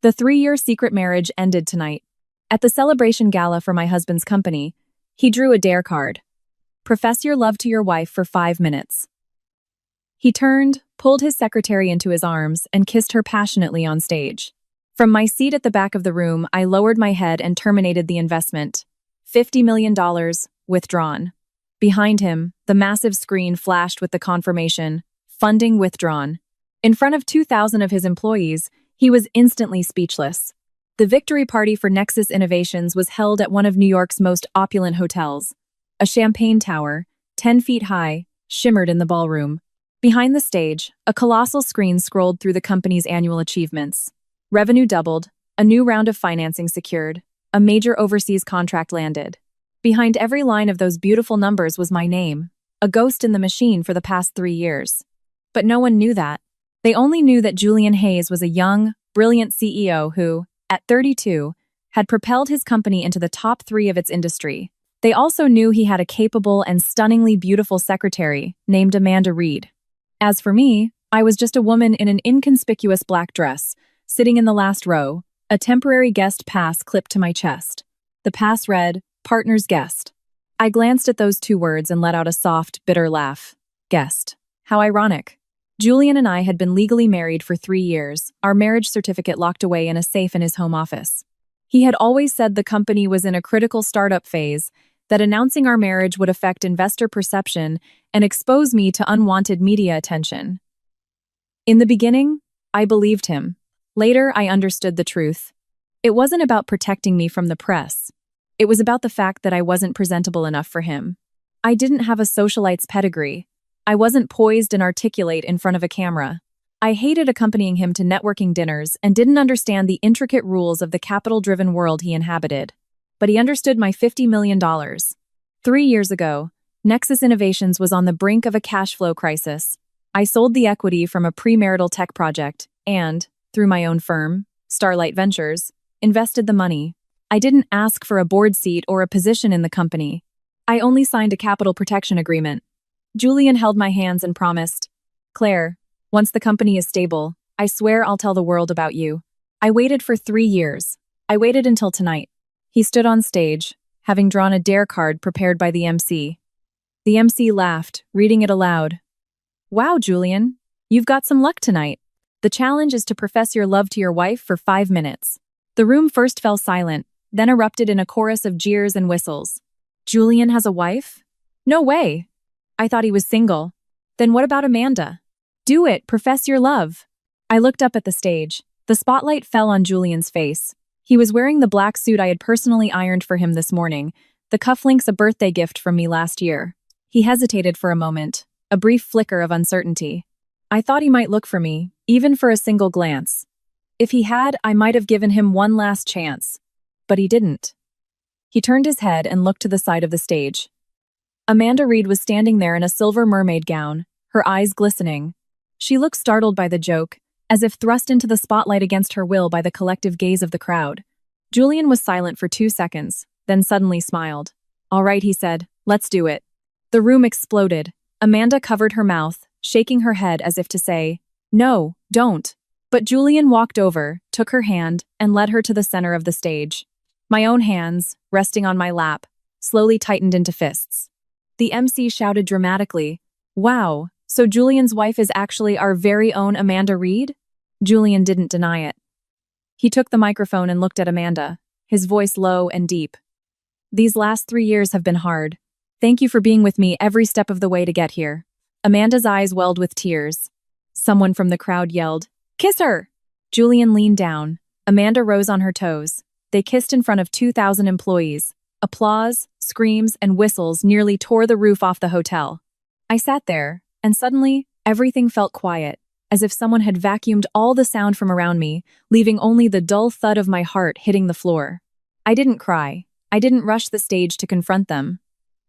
The 3-year secret marriage ended tonight. At the celebration gala for my husband's company, he drew a dare card. Profess your love to your wife for 5 minutes. He turned, pulled his secretary into his arms, and kissed her passionately on stage. From my seat at the back of the room, I lowered my head and terminated the investment. $50 million, withdrawn. Behind him, the massive screen flashed with the confirmation, funding withdrawn. In front of 2,000 of his employees, he was instantly speechless. The victory party for Nexus Innovations was held at one of New York's most opulent hotels. A champagne tower, 10 feet high, shimmered in the ballroom. Behind the stage, a colossal screen scrolled through the company's annual achievements. Revenue doubled, a new round of financing secured, a major overseas contract landed. Behind every line of those beautiful numbers was my name, a ghost in the machine for the past 3 years. But no one knew that. They only knew that Julian Hayes was a young, brilliant CEO who, at 32, had propelled his company into the top 3 of its industry. They also knew he had a capable and stunningly beautiful secretary named Amanda Reed. As for me, I was just a woman in an inconspicuous black dress, sitting in the last row, a temporary guest pass clipped to my chest. The pass read, "Partner's Guest." I glanced at those 2 words and let out a soft, bitter laugh. Guest. How ironic. Julian and I had been legally married for 3 years, our marriage certificate locked away in a safe in his home office. He had always said the company was in a critical startup phase, that announcing our marriage would affect investor perception and expose me to unwanted media attention. In the beginning, I believed him. Later, I understood the truth. It wasn't about protecting me from the press. It was about the fact that I wasn't presentable enough for him. I didn't have a socialite's pedigree. I wasn't poised and articulate in front of a camera. I hated accompanying him to networking dinners and didn't understand the intricate rules of the capital-driven world he inhabited. But he understood my $50 million. 3 years ago, Nexus Innovations was on the brink of a cash flow crisis. I sold the equity from a premarital tech project and, through my own firm, Starlight Ventures, invested the money. I didn't ask for a board seat or a position in the company. I only signed a capital protection agreement. Julian held my hands and promised, "Claire, once the company is stable, I swear I'll tell the world about you." I waited for 3 years. I waited until tonight. He stood on stage, having drawn a dare card prepared by the MC. The MC laughed, reading it aloud. "Wow, Julian, you've got some luck tonight. The challenge is to profess your love to your wife for 5 minutes." The room first fell silent, then erupted in a chorus of jeers and whistles. Julian has a wife? No way. I thought he was single. Then what about Amanda? Do it, profess your love. I looked up at the stage. The spotlight fell on Julian's face. He was wearing the black suit I had personally ironed for him this morning, the cufflinks a birthday gift from me last year. He hesitated for a moment, a brief flicker of uncertainty. I thought he might look for me, even for a single glance. If he had, I might have given him one last chance. But he didn't. He turned his head and looked to the side of the stage. Amanda Reed was standing there in a silver mermaid gown, her eyes glistening. She looked startled by the joke, as if thrust into the spotlight against her will by the collective gaze of the crowd. Julian was silent for 2 seconds, then suddenly smiled. "All right," he said, "let's do it." The room exploded. Amanda covered her mouth, shaking her head as if to say, "No, don't." But Julian walked over, took her hand, and led her to the center of the stage. My own hands, resting on my lap, slowly tightened into fists. The MC shouted dramatically, "Wow, so Julian's wife is actually our very own Amanda Reed?" Julian didn't deny it. He took the microphone and looked at Amanda, his voice low and deep. "These last 3 years have been hard. Thank you for being with me every step of the way to get here." Amanda's eyes welled with tears. Someone from the crowd yelled, "Kiss her!" Julian leaned down. Amanda rose on her toes. They kissed in front of 2,000 employees. Applause, screams, and whistles nearly tore the roof off the hotel. I sat there, and suddenly, everything felt quiet, as if someone had vacuumed all the sound from around me, leaving only the dull thud of my heart hitting the floor. I didn't cry. I didn't rush the stage to confront them.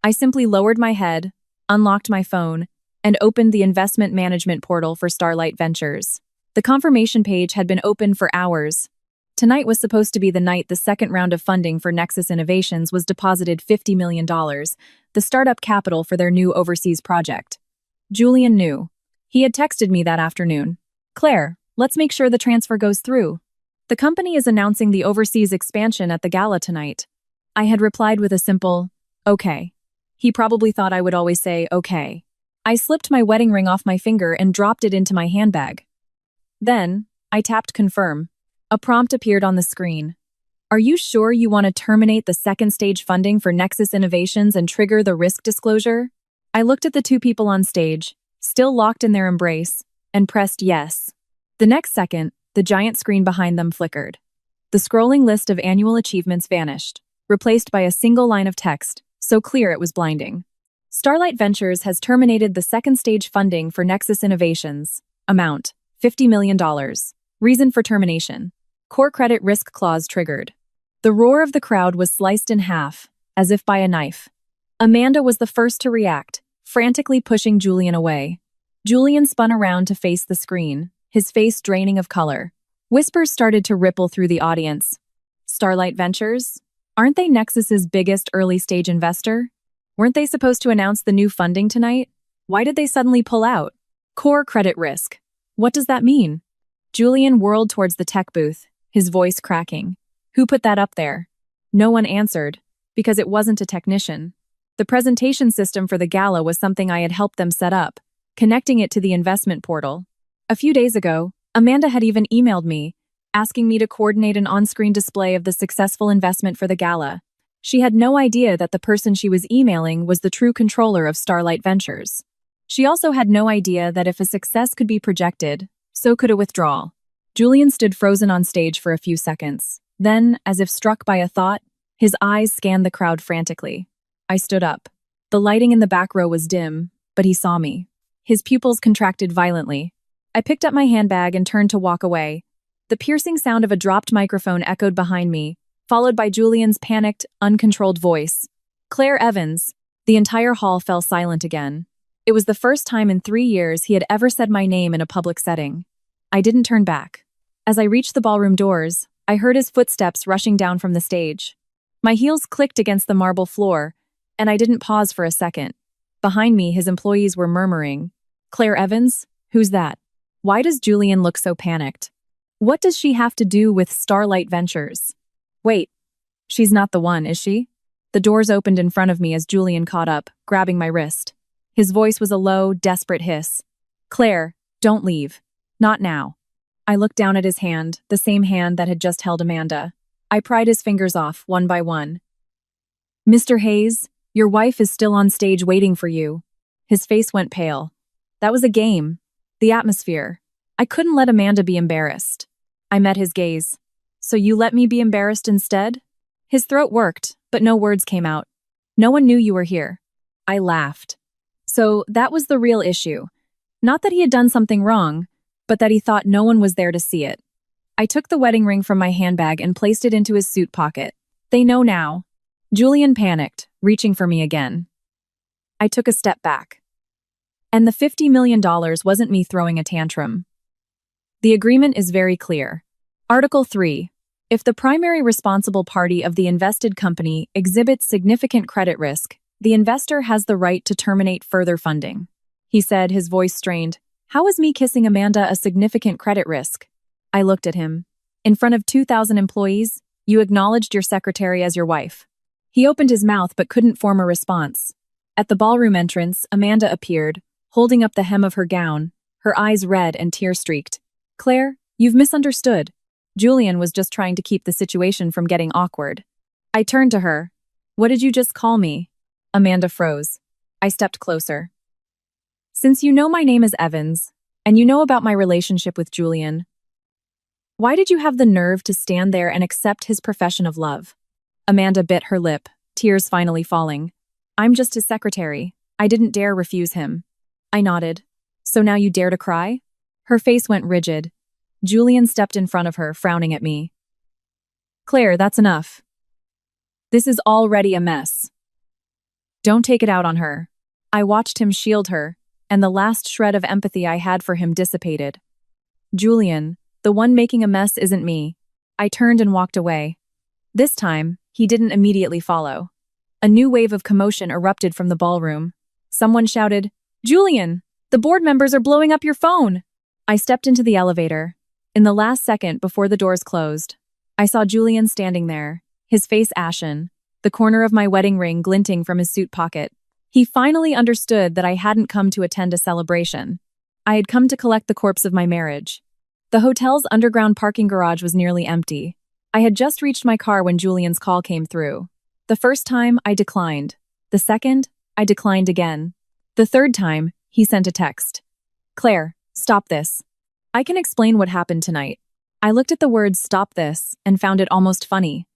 I simply lowered my head, unlocked my phone, and opened the investment management portal for Starlight Ventures. The confirmation page had been open for hours. Tonight was supposed to be the night the second round of funding for Nexus Innovations was deposited $50 million, the startup capital for their new overseas project. Julian knew. He had texted me that afternoon. "Claire, let's make sure the transfer goes through." The company is announcing the overseas expansion at the gala tonight. I had replied with a simple, okay. He probably thought I would always say, okay. I slipped my wedding ring off my finger and dropped it into my handbag. Then, I tapped confirm. A prompt appeared on the screen. Are you sure you want to terminate the second stage funding for Nexus Innovations and trigger the risk disclosure? I looked at the two people on stage, still locked in their embrace, and pressed yes. The next second, the giant screen behind them flickered. The scrolling list of annual achievements vanished, replaced by a single line of text, so clear it was blinding. Starlight Ventures has terminated the second stage funding for Nexus Innovations. Amount, $50 million. Reason for termination. Core credit risk clause triggered. The roar of the crowd was sliced in half, as if by a knife. Amanda was the first to react, frantically pushing Julian away. Julian spun around to face the screen, his face draining of color. Whispers started to ripple through the audience. Starlight Ventures? Aren't they Nexus's biggest early-stage investor? Weren't they supposed to announce the new funding tonight? Why did they suddenly pull out? Core credit risk. What does that mean? Julian whirled towards the tech booth, his voice cracking. Who put that up there? No one answered, because it wasn't a technician. The presentation system for the gala was something I had helped them set up, connecting it to the investment portal. A few days ago, Amanda had even emailed me, asking me to coordinate an on-screen display of the successful investment for the gala. She had no idea that the person she was emailing was the true controller of Starlight Ventures. She also had no idea that if a success could be projected, so could a withdrawal. Julian stood frozen on stage for a few seconds. Then, as if struck by a thought, his eyes scanned the crowd frantically. I stood up. The lighting in the back row was dim, but he saw me. His pupils contracted violently. I picked up my handbag and turned to walk away. The piercing sound of a dropped microphone echoed behind me, followed by Julian's panicked, uncontrolled voice. Claire Evans. The entire hall fell silent again. It was the first time in 3 years he had ever said my name in a public setting. I didn't turn back. As I reached the ballroom doors, I heard his footsteps rushing down from the stage. My heels clicked against the marble floor, and I didn't pause for a second. Behind me, his employees were murmuring, Claire Evans? Who's that? Why does Julian look so panicked? What does she have to do with Starlight Ventures? Wait, she's not the one, is she? The doors opened in front of me as Julian caught up, grabbing my wrist. His voice was a low, desperate hiss. Claire, don't leave. Not now. I looked down at his hand, the same hand that had just held Amanda. I pried his fingers off, one by one. Mr. Hayes, your wife is still on stage waiting for you. His face went pale. That was a game. The atmosphere. I couldn't let Amanda be embarrassed. I met his gaze. So you let me be embarrassed instead? His throat worked, but no words came out. No one knew you were here. I laughed. So that was the real issue. Not that he had done something wrong, but that he thought no one was there to see it. I took the wedding ring from my handbag and placed it into his suit pocket. They know now. Julian panicked, reaching for me again. I took a step back. And the $50 million wasn't me throwing a tantrum. The agreement is very clear. Article 3. If the primary responsible party of the invested company exhibits significant credit risk, the investor has the right to terminate further funding. He said, his voice strained. How is me kissing Amanda a significant credit risk? I looked at him. In front of 2,000 employees, you acknowledged your secretary as your wife. He opened his mouth but couldn't form a response. At the ballroom entrance, Amanda appeared, holding up the hem of her gown, her eyes red and tear-streaked. Claire, you've misunderstood. Julian was just trying to keep the situation from getting awkward. I turned to her. What did you just call me? Amanda froze. I stepped closer. Since you know my name is Evans, and you know about my relationship with Julian, why did you have the nerve to stand there and accept his profession of love? Amanda bit her lip, tears finally falling. I'm just his secretary. I didn't dare refuse him. I nodded. So now you dare to cry? Her face went rigid. Julian stepped in front of her, frowning at me. Claire, that's enough. This is already a mess. Don't take it out on her. I watched him shield her, and the last shred of empathy I had for him dissipated. Julian, the one making a mess isn't me. I turned and walked away. This time, he didn't immediately follow. A new wave of commotion erupted from the ballroom. Someone shouted, Julian, the board members are blowing up your phone. I stepped into the elevator. In the last second before the doors closed, I saw Julian standing there, his face ashen, the corner of my wedding ring glinting from his suit pocket. He finally understood that I hadn't come to attend a celebration. I had come to collect the corpse of my marriage. The hotel's underground parking garage was nearly empty. I had just reached my car when Julian's call came through. The first time, I declined. The second, I declined again. The third time, he sent a text. "Claire, stop this. I can explain what happened tonight." I looked at the words "stop this" and found it almost funny.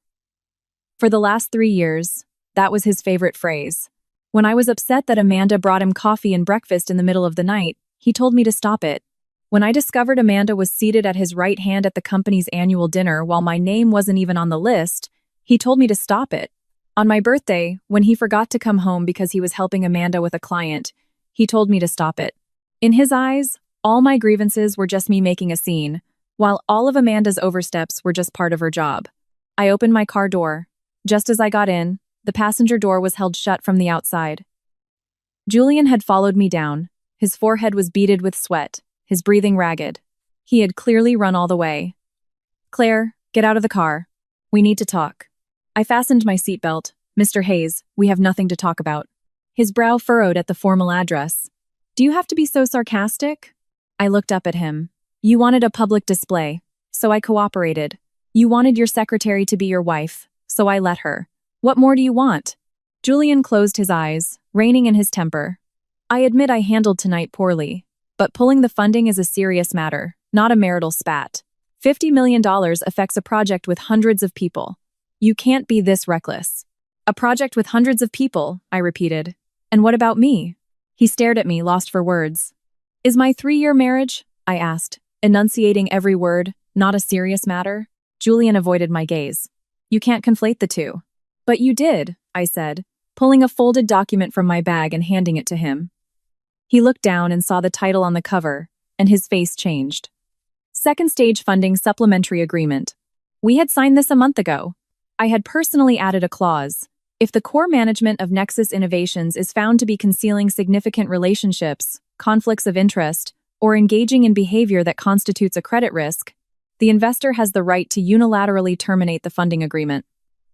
For the last 3 years, that was his favorite phrase. When I was upset that Amanda brought him coffee and breakfast in the middle of the night, he told me to stop it. When I discovered Amanda was seated at his right hand at the company's annual dinner while my name wasn't even on the list, he told me to stop it. On my birthday, when he forgot to come home because he was helping Amanda with a client, he told me to stop it. In his eyes, all my grievances were just me making a scene, while all of Amanda's oversteps were just part of her job. I opened my car door. Just as I got in, the passenger door was held shut from the outside. Julian had followed me down. His forehead was beaded with sweat, his breathing ragged. He had clearly run all the way. "Claire, get out of the car. We need to talk." I fastened my seatbelt. "Mr. Hayes, we have nothing to talk about." His brow furrowed at the formal address. "Do you have to be so sarcastic?" I looked up at him. "You wanted a public display, so I cooperated. You wanted your secretary to be your wife, so I let her. What more do you want?" Julian closed his eyes, reining in his temper. "I admit I handled tonight poorly, but pulling the funding is a serious matter, not a marital spat. $50 million affects a project with hundreds of people. You can't be this reckless." "A project with hundreds of people," I repeated. "And what about me?" He stared at me, lost for words. "Is my 3-year marriage?" I asked, enunciating every word, "not a serious matter?" Julian avoided my gaze. "You can't conflate the two." "But you did," I said, pulling a folded document from my bag and handing it to him. He looked down and saw the title on the cover, and his face changed. "Second Stage Funding Supplementary Agreement. We had signed this a month ago." I had personally added a clause. If the core management of Nexus Innovations is found to be concealing significant relationships, conflicts of interest, or engaging in behavior that constitutes a credit risk, the investor has the right to unilaterally terminate the funding agreement.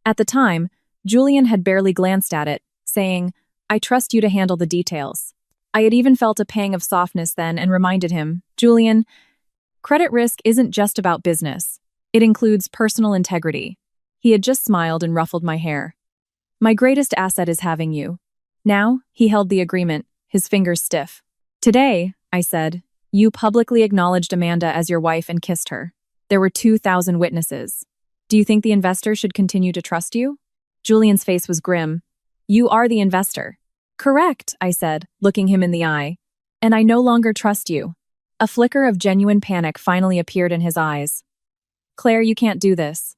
At the time, Julian had barely glanced at it, saying, "I trust you to handle the details." I had even felt a pang of softness then and reminded him, "Julian, credit risk isn't just about business. It includes personal integrity." He had just smiled and ruffled my hair. "My greatest asset is having you." Now, he held the agreement, his fingers stiff. "Today," I said, "you publicly acknowledged Amanda as your wife and kissed her. There were 2,000 witnesses. Do you think the investor should continue to trust you?" Julian's face was grim. "You are the investor." "Correct," I said, looking him in the eye. "And I no longer trust you." A flicker of genuine panic finally appeared in his eyes. "Claire, you can't do this.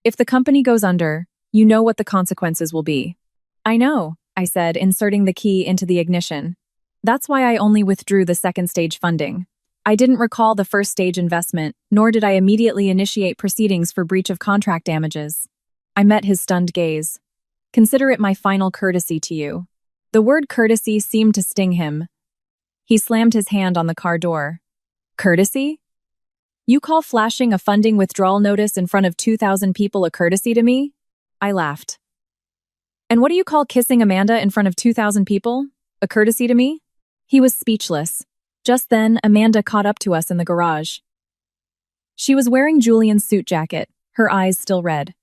If the company goes under, you know what the consequences will be." "I know," I said, inserting the key into the ignition. "That's why I only withdrew the second stage funding. I didn't recall the first stage investment, nor did I immediately initiate proceedings for breach of contract damages." I met his stunned gaze. "Consider it my final courtesy to you." The word courtesy seemed to sting him. He slammed his hand on the car door. "Courtesy? You call flashing a funding withdrawal notice in front of 2,000 people a courtesy to me?" I laughed. "And what do you call kissing Amanda in front of 2,000 people? A courtesy to me?" He was speechless. Just then, Amanda caught up to us in the garage. She was wearing Julian's suit jacket, her eyes still red.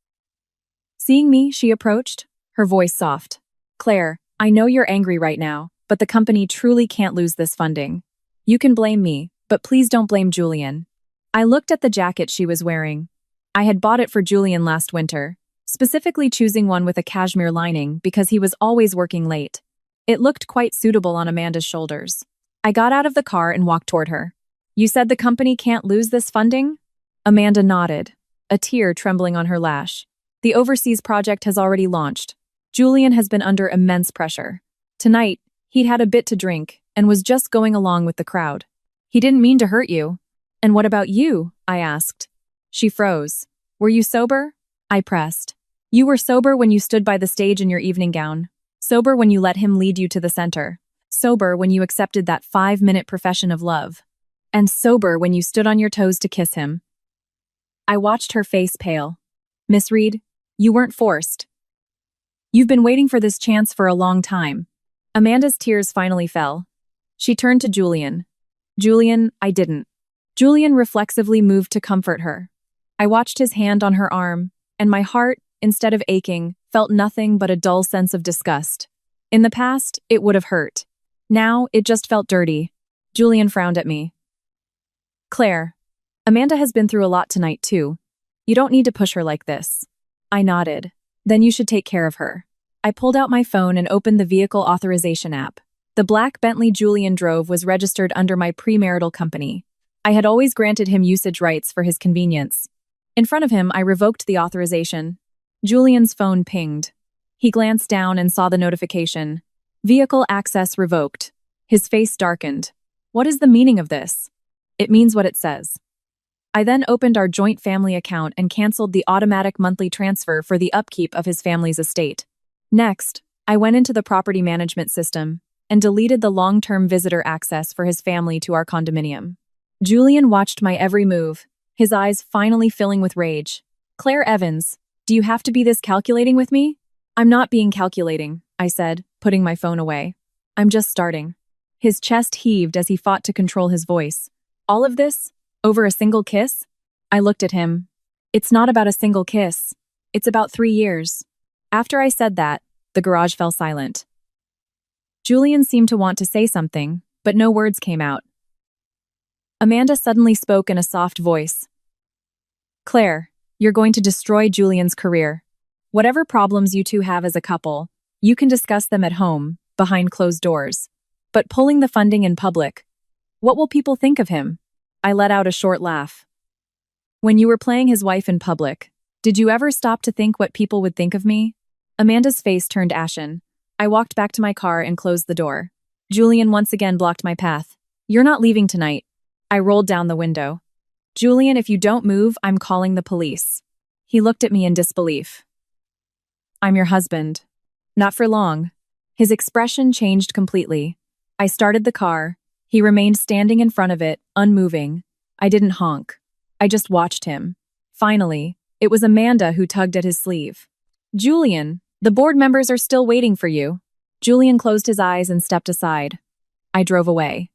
Seeing me, she approached, her voice soft. "Claire, I know you're angry right now, but the company truly can't lose this funding. You can blame me, but please don't blame Julian." I looked at the jacket she was wearing. I had bought it for Julian last winter, specifically choosing one with a cashmere lining because he was always working late. It looked quite suitable on Amanda's shoulders. I got out of the car and walked toward her. "You said the company can't lose this funding?" Amanda nodded, a tear trembling on her lash. "The overseas project has already launched. Julian has been under immense pressure. Tonight, he'd had a bit to drink and was just going along with the crowd. He didn't mean to hurt you." "And what about you?" I asked. She froze. "Were you sober?" I pressed. "You were sober when you stood by the stage in your evening gown. Sober when you let him lead you to the center. Sober when you accepted that 5-minute profession of love." and sober when you stood on your toes to kiss him. I watched her face pale. Miss Reed, you weren't forced. You've been waiting for this chance for a long time. Amanda's tears finally fell. She turned to Julian. Julian, I didn't. Julian reflexively moved to comfort her. I watched his hand on her arm, and my heart, instead of aching, felt nothing but a dull sense of disgust. In the past, it would have hurt. Now, it just felt dirty. Julian frowned at me. Claire, Amanda has been through a lot tonight, too. You don't need to push her like this. I nodded. Then you should take care of her. I pulled out my phone and opened the vehicle authorization app. The black Bentley Julian drove was registered under my premarital company. I had always granted him usage rights for his convenience. In front of him, I revoked the authorization. Julian's phone pinged. He glanced down and saw the notification. Vehicle access revoked. His face darkened. What is the meaning of this? It means what it says. I then opened our joint family account and canceled the automatic monthly transfer for the upkeep of his family's estate. Next, I went into the property management system and deleted the long-term visitor access for his family to our condominium. Julian watched my every move, his eyes finally filling with rage. Claire Evans, do you have to be this calculating with me? I'm not being calculating, I said, putting my phone away. I'm just starting. His chest heaved as he fought to control his voice. All of this? Over a single kiss? I looked at him. It's not about a single kiss. It's about 3 years. After I said that, the garage fell silent. Julian seemed to want to say something, but no words came out. Amanda suddenly spoke in a soft voice. Claire, you're going to destroy Julian's career. Whatever problems you two have as a couple, you can discuss them at home, behind closed doors. But pulling the funding in public, what will people think of him? I let out a short laugh. When you were playing his wife in public, did you ever stop to think what people would think of me? Amanda's face turned ashen. I walked back to my car and closed the door. Julian once again blocked my path. You're not leaving tonight. I rolled down the window. Julian, if you don't move, I'm calling the police. He looked at me in disbelief. I'm your husband. Not for long. His expression changed completely. I started the car. He remained standing in front of it, unmoving. I didn't honk. I just watched him. Finally, it was Amanda who tugged at his sleeve. Julian, the board members are still waiting for you. Julian closed his eyes and stepped aside. I drove away.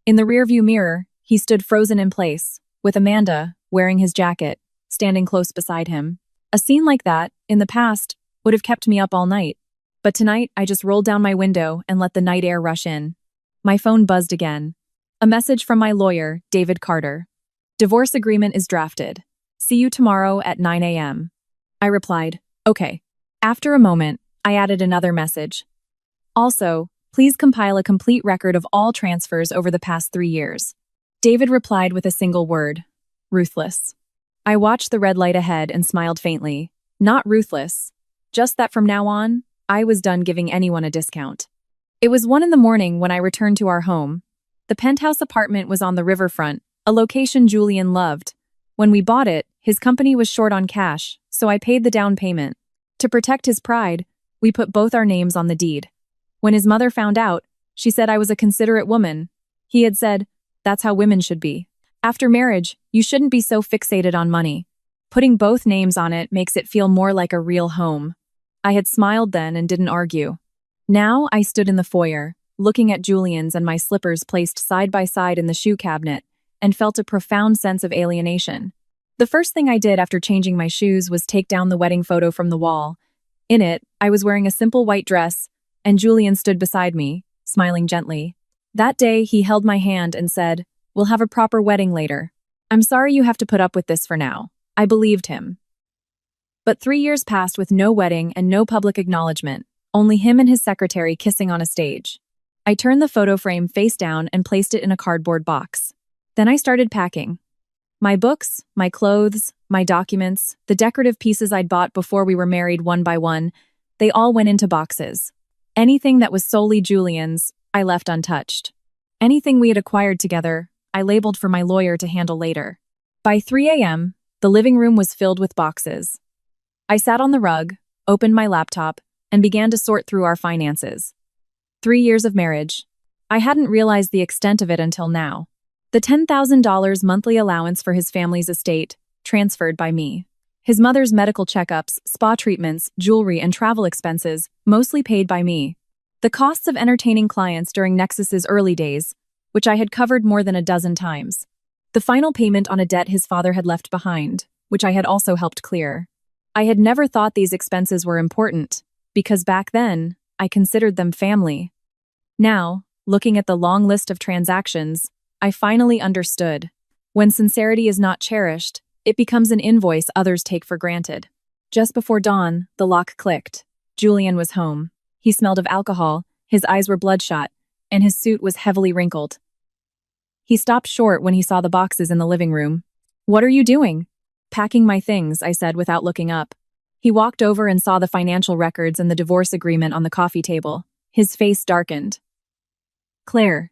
In the rearview mirror, he stood frozen in place, with Amanda, wearing his jacket, standing close beside him. A scene like that, in the past, would have kept me up all night. But tonight, I just rolled down my window and let the night air rush in. My phone buzzed again. A message from my lawyer, David Carter. Divorce agreement is drafted. See you tomorrow at 9 a.m. I replied, okay. After a moment, I added another message. Also, please compile a complete record of all transfers over the past 3 years. David replied with a single word, ruthless. I watched the red light ahead and smiled faintly. Not ruthless. Just that from now on, I was done giving anyone a discount. It was 1 a.m. when I returned to our home. The penthouse apartment was on the riverfront, a location Julian loved. When we bought it, his company was short on cash, so I paid the down payment. To protect his pride, we put both our names on the deed. When his mother found out, she said I was a considerate woman. He had said, that's how women should be. After marriage, you shouldn't be so fixated on money. Putting both names on it makes it feel more like a real home. I had smiled then and didn't argue. Now I stood in the foyer, looking at Julian's and my slippers placed side by side in the shoe cabinet, and felt a profound sense of alienation. The first thing I did after changing my shoes was take down the wedding photo from the wall. In it, I was wearing a simple white dress, and Julian stood beside me, smiling gently. That day, he held my hand and said, we'll have a proper wedding later. I'm sorry you have to put up with this for now. I believed him. But 3 years passed with no wedding and no public acknowledgement, only him and his secretary kissing on a stage. I turned the photo frame face down and placed it in a cardboard box. Then I started packing. My books, my clothes, my documents, the decorative pieces I'd bought before we were married one by one, they all went into boxes. Anything that was solely Julian's, I left untouched. Anything we had acquired together, I labeled for my lawyer to handle later. By 3 a.m., the living room was filled with boxes. I sat on the rug, opened my laptop, and began to sort through our finances. 3 years of marriage. I hadn't realized the extent of it until now. The $10,000 monthly allowance for his family's estate, transferred by me. His mother's medical checkups, spa treatments, jewelry, and travel expenses, mostly paid by me. The costs of entertaining clients during Nexus's early days, which I had covered more than a dozen times. The final payment on a debt his father had left behind, which I had also helped clear. I had never thought these expenses were important, because back then, I considered them family. Now, looking at the long list of transactions, I finally understood. When sincerity is not cherished, it becomes an invoice others take for granted. Just before dawn, the lock clicked. Julian was home. He smelled of alcohol, his eyes were bloodshot, and his suit was heavily wrinkled. He stopped short when he saw the boxes in the living room. "What are you doing?" "Packing my things," I said without looking up. He walked over and saw the financial records and the divorce agreement on the coffee table. His face darkened. "Claire,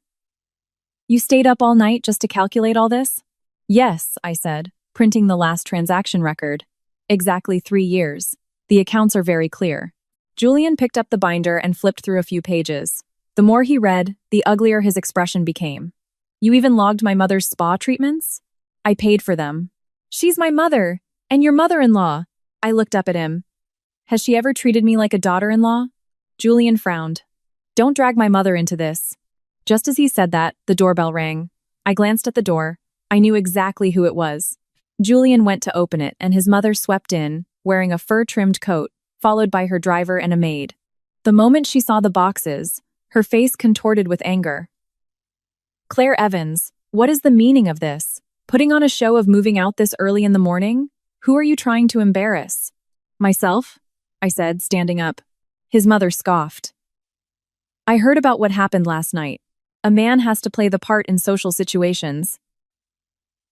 you stayed up all night just to calculate all this?" "Yes," I said, printing the last transaction record. "Exactly 3 years. The accounts are very clear." Julian picked up the binder and flipped through a few pages. The more he read, the uglier his expression became. "You even logged my mother's spa treatments?" "I paid for them." "She's my mother, and your mother-in-law." I looked up at him. "Has she ever treated me like a daughter-in-law?" Julian frowned. "Don't drag my mother into this." Just as he said that, the doorbell rang. I glanced at the door. I knew exactly who it was. Julian went to open it, and his mother swept in, wearing a fur-trimmed coat, followed by her driver and a maid. The moment she saw the boxes, her face contorted with anger. "Claire Evans, what is the meaning of this? Putting on a show of moving out this early in the morning? Who are you trying to embarrass?" "Myself," I said, standing up. His mother scoffed. "I heard about what happened last night. A man has to play the part in social situations.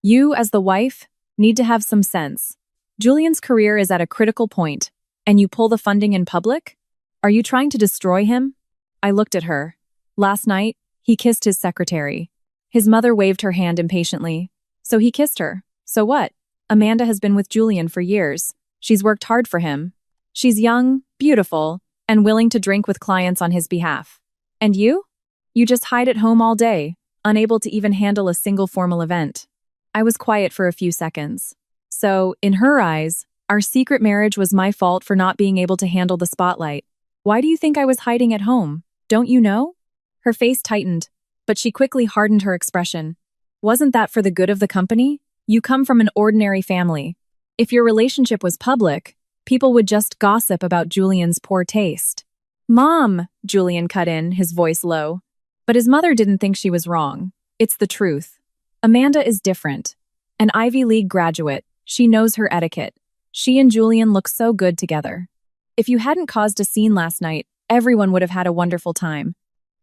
You, as the wife, need to have some sense. Julian's career is at a critical point, and you pull the funding in public? Are you trying to destroy him?" I looked at her. Last night, he kissed his secretary. His mother waved her hand impatiently. "So he kissed her. So what? Amanda has been with Julian for years. She's worked hard for him. She's young, beautiful, and willing to drink with clients on his behalf. And you? You just hide at home all day, unable to even handle a single formal event." I was quiet for a few seconds. So, in her eyes, our secret marriage was my fault for not being able to handle the spotlight. "Why do you think I was hiding at home? Don't you know?" Her face tightened, but she quickly hardened her expression. "Wasn't that for the good of the company? You come from an ordinary family. If your relationship was public, people would just gossip about Julian's poor taste." "Mom," Julian cut in, his voice low. But his mother didn't think she was wrong. It's the truth. Amanda is different. An Ivy League graduate, she knows her etiquette. She and Julian look so good together. If you hadn't caused a scene last night, everyone would have had a wonderful time.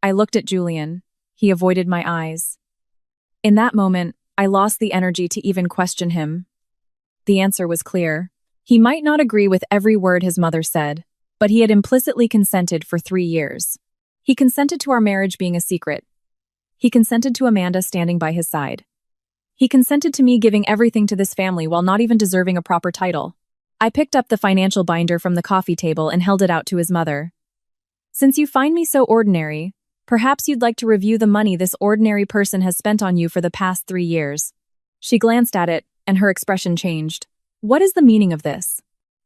I looked at Julian. He avoided my eyes. In that moment, I lost the energy to even question him. The answer was clear. He might not agree with every word his mother said, but he had implicitly consented for 3 years. He consented to our marriage being a secret. He consented to Amanda standing by his side. He consented to me giving everything to this family while not even deserving a proper title. I picked up the financial binder from the coffee table and held it out to his mother. "Since you find me so ordinary, perhaps you'd like to review the money this ordinary person has spent on you for the past 3 years. She glanced at it, and her expression changed. "What is the meaning of this?"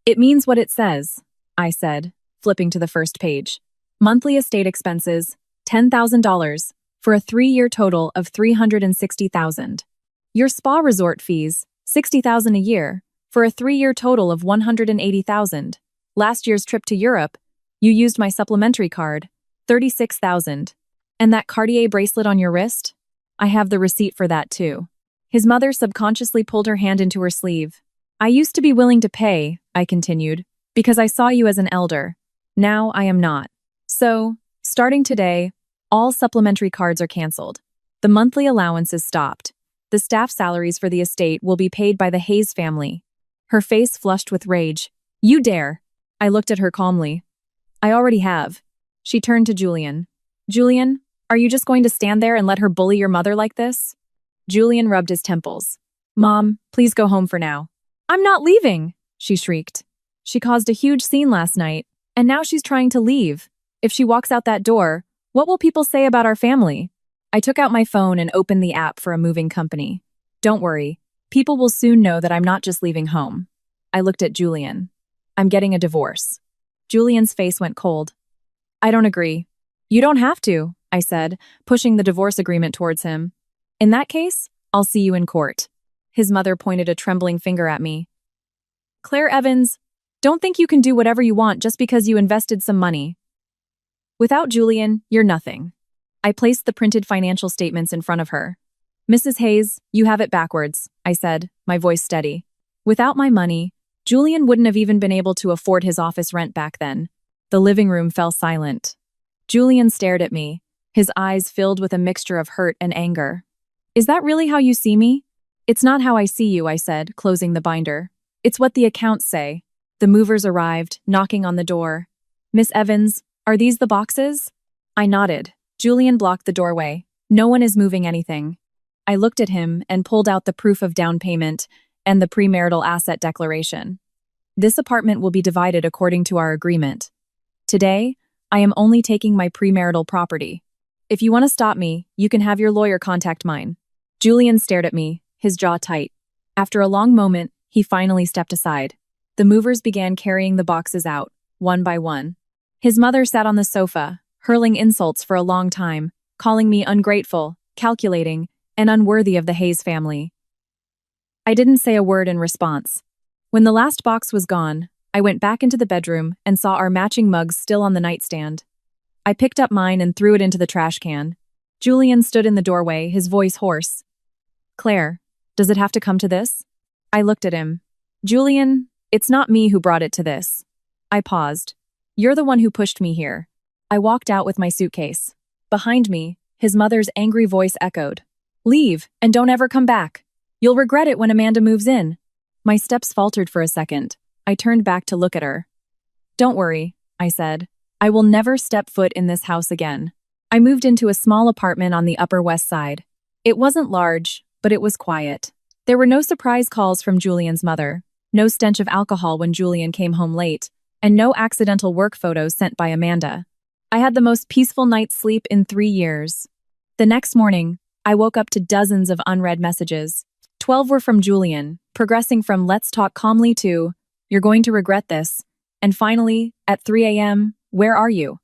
"It means what it says," I said, flipping to the first page. "Monthly estate expenses, $10,000, for a 3-year total of $360,000. Your spa resort fees, $60,000 a year, for a 3-year total of $180,000. Last year's trip to Europe, you used my supplementary card, $36,000. And that Cartier bracelet on your wrist? I have the receipt for that too." His mother subconsciously pulled her hand into her sleeve. "I used to be willing to pay," I continued, "because I saw you as an elder. Now I am not. So, starting today, all supplementary cards are canceled. The monthly allowance is stopped. The staff salaries for the estate will be paid by the Hayes family." Her face flushed with rage. "You dare!" I looked at her calmly. "I already have." She turned to Julian. "Julian, are you just going to stand there and let her bully your mother like this?" Julian rubbed his temples. "Mom, please go home for now." "I'm not leaving!" she shrieked. "She caused a huge scene last night, and now she's trying to leave. If she walks out that door, what will people say about our family?" I took out my phone and opened the app for a moving company. Don't worry, people will soon know that I'm not just leaving home. I looked at Julian. I'm getting a divorce. Julian's face went cold. I don't agree. You don't have to, I said, pushing the divorce agreement towards him. In that case, I'll see you in court. His mother pointed a trembling finger at me. Claire Evans, don't think you can do whatever you want just because you invested some money. Without Julian, you're nothing. I placed the printed financial statements in front of her. Mrs. Hayes, you have it backwards, I said, my voice steady. Without my money, Julian wouldn't have even been able to afford his office rent back then. The living room fell silent. Julian stared at me, his eyes filled with a mixture of hurt and anger. Is that really how you see me? It's not how I see you, I said, closing the binder. It's what the accounts say. The movers arrived, knocking on the door. Miss Evans, are these the boxes? I nodded. Julian blocked the doorway. No one is moving anything. I looked at him and pulled out the proof of down payment and the premarital asset declaration. This apartment will be divided according to our agreement. Today, I am only taking my premarital property. If you want to stop me, you can have your lawyer contact mine. Julian stared at me, his jaw tight. After a long moment, he finally stepped aside. The movers began carrying the boxes out, one by one. His mother sat on the sofa, hurling insults for a long time, calling me ungrateful, calculating, and unworthy of the Hayes family. I didn't say a word in response. When the last box was gone, I went back into the bedroom and saw our matching mugs still on the nightstand. I picked up mine and threw it into the trash can. Julian stood in the doorway, his voice hoarse. Claire, does it have to come to this? I looked at him. Julian, it's not me who brought it to this. I paused. You're the one who pushed me here. I walked out with my suitcase. Behind me, his mother's angry voice echoed. Leave, and don't ever come back. You'll regret it when Amanda moves in. My steps faltered for a second. I turned back to look at her. Don't worry, I said. I will never step foot in this house again. I moved into a small apartment on the Upper West Side. It wasn't large, but it was quiet. There were no surprise calls from Julian's mother, no stench of alcohol when Julian came home late, and no accidental work photos sent by Amanda. I had the most peaceful night's sleep in 3 years. The next morning, I woke up to dozens of unread messages. 12 were from Julian, progressing from let's talk calmly to you're going to regret this, and finally, at 3 a.m., where are you?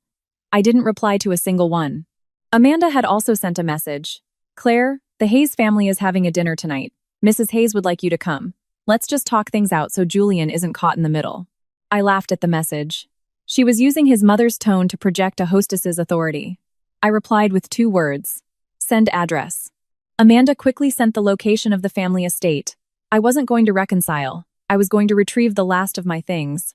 I didn't reply to a single one. Amanda had also sent a message. Claire, the Hayes family is having a dinner tonight. Mrs. Hayes would like you to come. Let's just talk things out so Julian isn't caught in the middle. I laughed at the message. She was using his mother's tone to project a hostess's authority. I replied with 2 words. Send address. Amanda quickly sent the location of the family estate. I wasn't going to reconcile. I was going to retrieve the last of my things.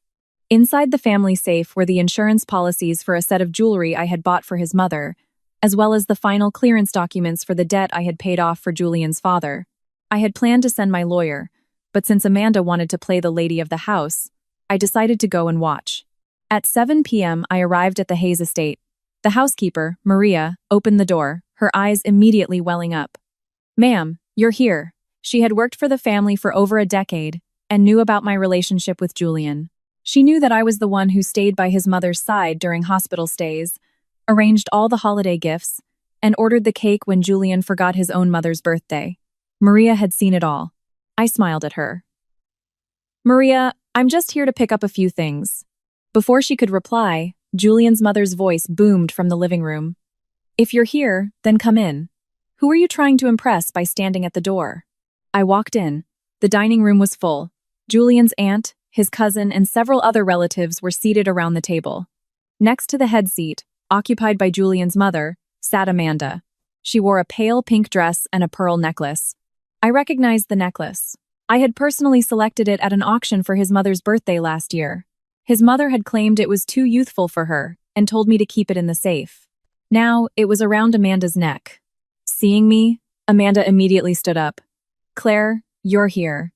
Inside the family safe were the insurance policies for a set of jewelry I had bought for his mother, as well as the final clearance documents for the debt I had paid off for Julian's father. I had planned to send my lawyer, but since Amanda wanted to play the lady of the house, I decided to go and watch. At 7 p.m., I arrived at the Hayes estate. The housekeeper, Maria, opened the door, her eyes immediately welling up. Ma'am, you're here. She had worked for the family for over a decade and knew about my relationship with Julian. She knew that I was the one who stayed by his mother's side during hospital stays, arranged all the holiday gifts, and ordered the cake when Julian forgot his own mother's birthday. Maria had seen it all. I smiled at her. Maria, I'm just here to pick up a few things. Before she could reply, Julian's mother's voice boomed from the living room. If you're here, then come in. Who are you trying to impress by standing at the door? I walked in. The dining room was full. Julian's aunt, his cousin, and several other relatives were seated around the table. Next to the head seat, occupied by Julian's mother, sat Amanda. She wore a pale pink dress and a pearl necklace. I recognized the necklace. I had personally selected it at an auction for his mother's birthday last year. His mother had claimed it was too youthful for her and told me to keep it in the safe. Now, it was around Amanda's neck. Seeing me, Amanda immediately stood up. Claire, you're here.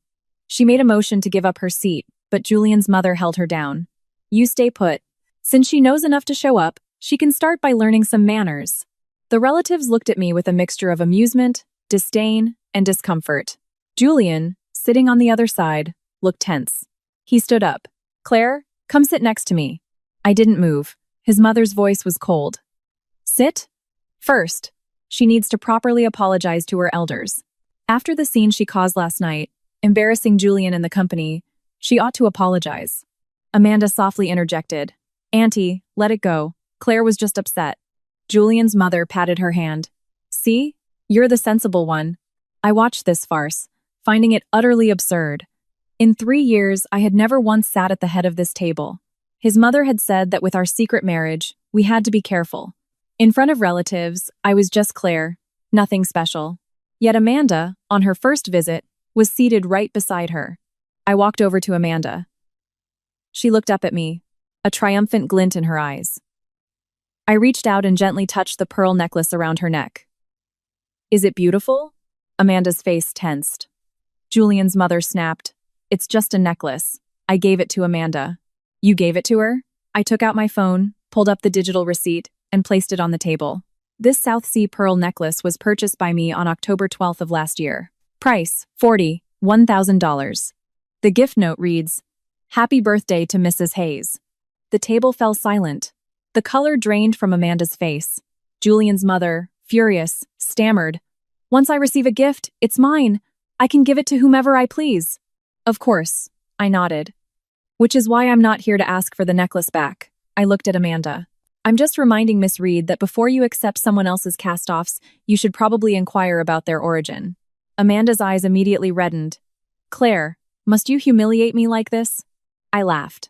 She made a motion to give up her seat, but Julian's mother held her down. You stay put. Since she knows enough to show up, she can start by learning some manners. The relatives looked at me with a mixture of amusement, disdain, and discomfort. Julian, sitting on the other side, looked tense. He stood up. Claire, come sit next to me. I didn't move. His mother's voice was cold. Sit? First. She needs to properly apologize to her elders. After the scene she caused last night, embarrassing Julian and the company, she ought to apologize. Amanda softly interjected. Auntie, let it go. Claire was just upset. Julian's mother patted her hand. See? You're the sensible one. I watched this farce, finding it utterly absurd. In 3 years, I had never once sat at the head of this table. His mother had said that with our secret marriage, we had to be careful. In front of relatives, I was just Claire, nothing special. Yet Amanda, on her first visit, was seated right beside her. I walked over to Amanda. She looked up at me, a triumphant glint in her eyes. I reached out and gently touched the pearl necklace around her neck. Is it beautiful? Amanda's face tensed. Julian's mother snapped. It's just a necklace. I gave it to Amanda. You gave it to her? I took out my phone, pulled up the digital receipt, and placed it on the table. This South Sea pearl necklace was purchased by me on October 12th of last year. Price, $1,000. The gift note reads, Happy birthday to Mrs. Hayes. The table fell silent. The color drained from Amanda's face. Julian's mother, furious, stammered, Once I receive a gift, it's mine. I can give it to whomever I please. Of course, I nodded. Which is why I'm not here to ask for the necklace back. I looked at Amanda. I'm just reminding Miss Reed that before you accept someone else's cast-offs, you should probably inquire about their origin. Amanda's eyes immediately reddened. Claire, must you humiliate me like this? I laughed.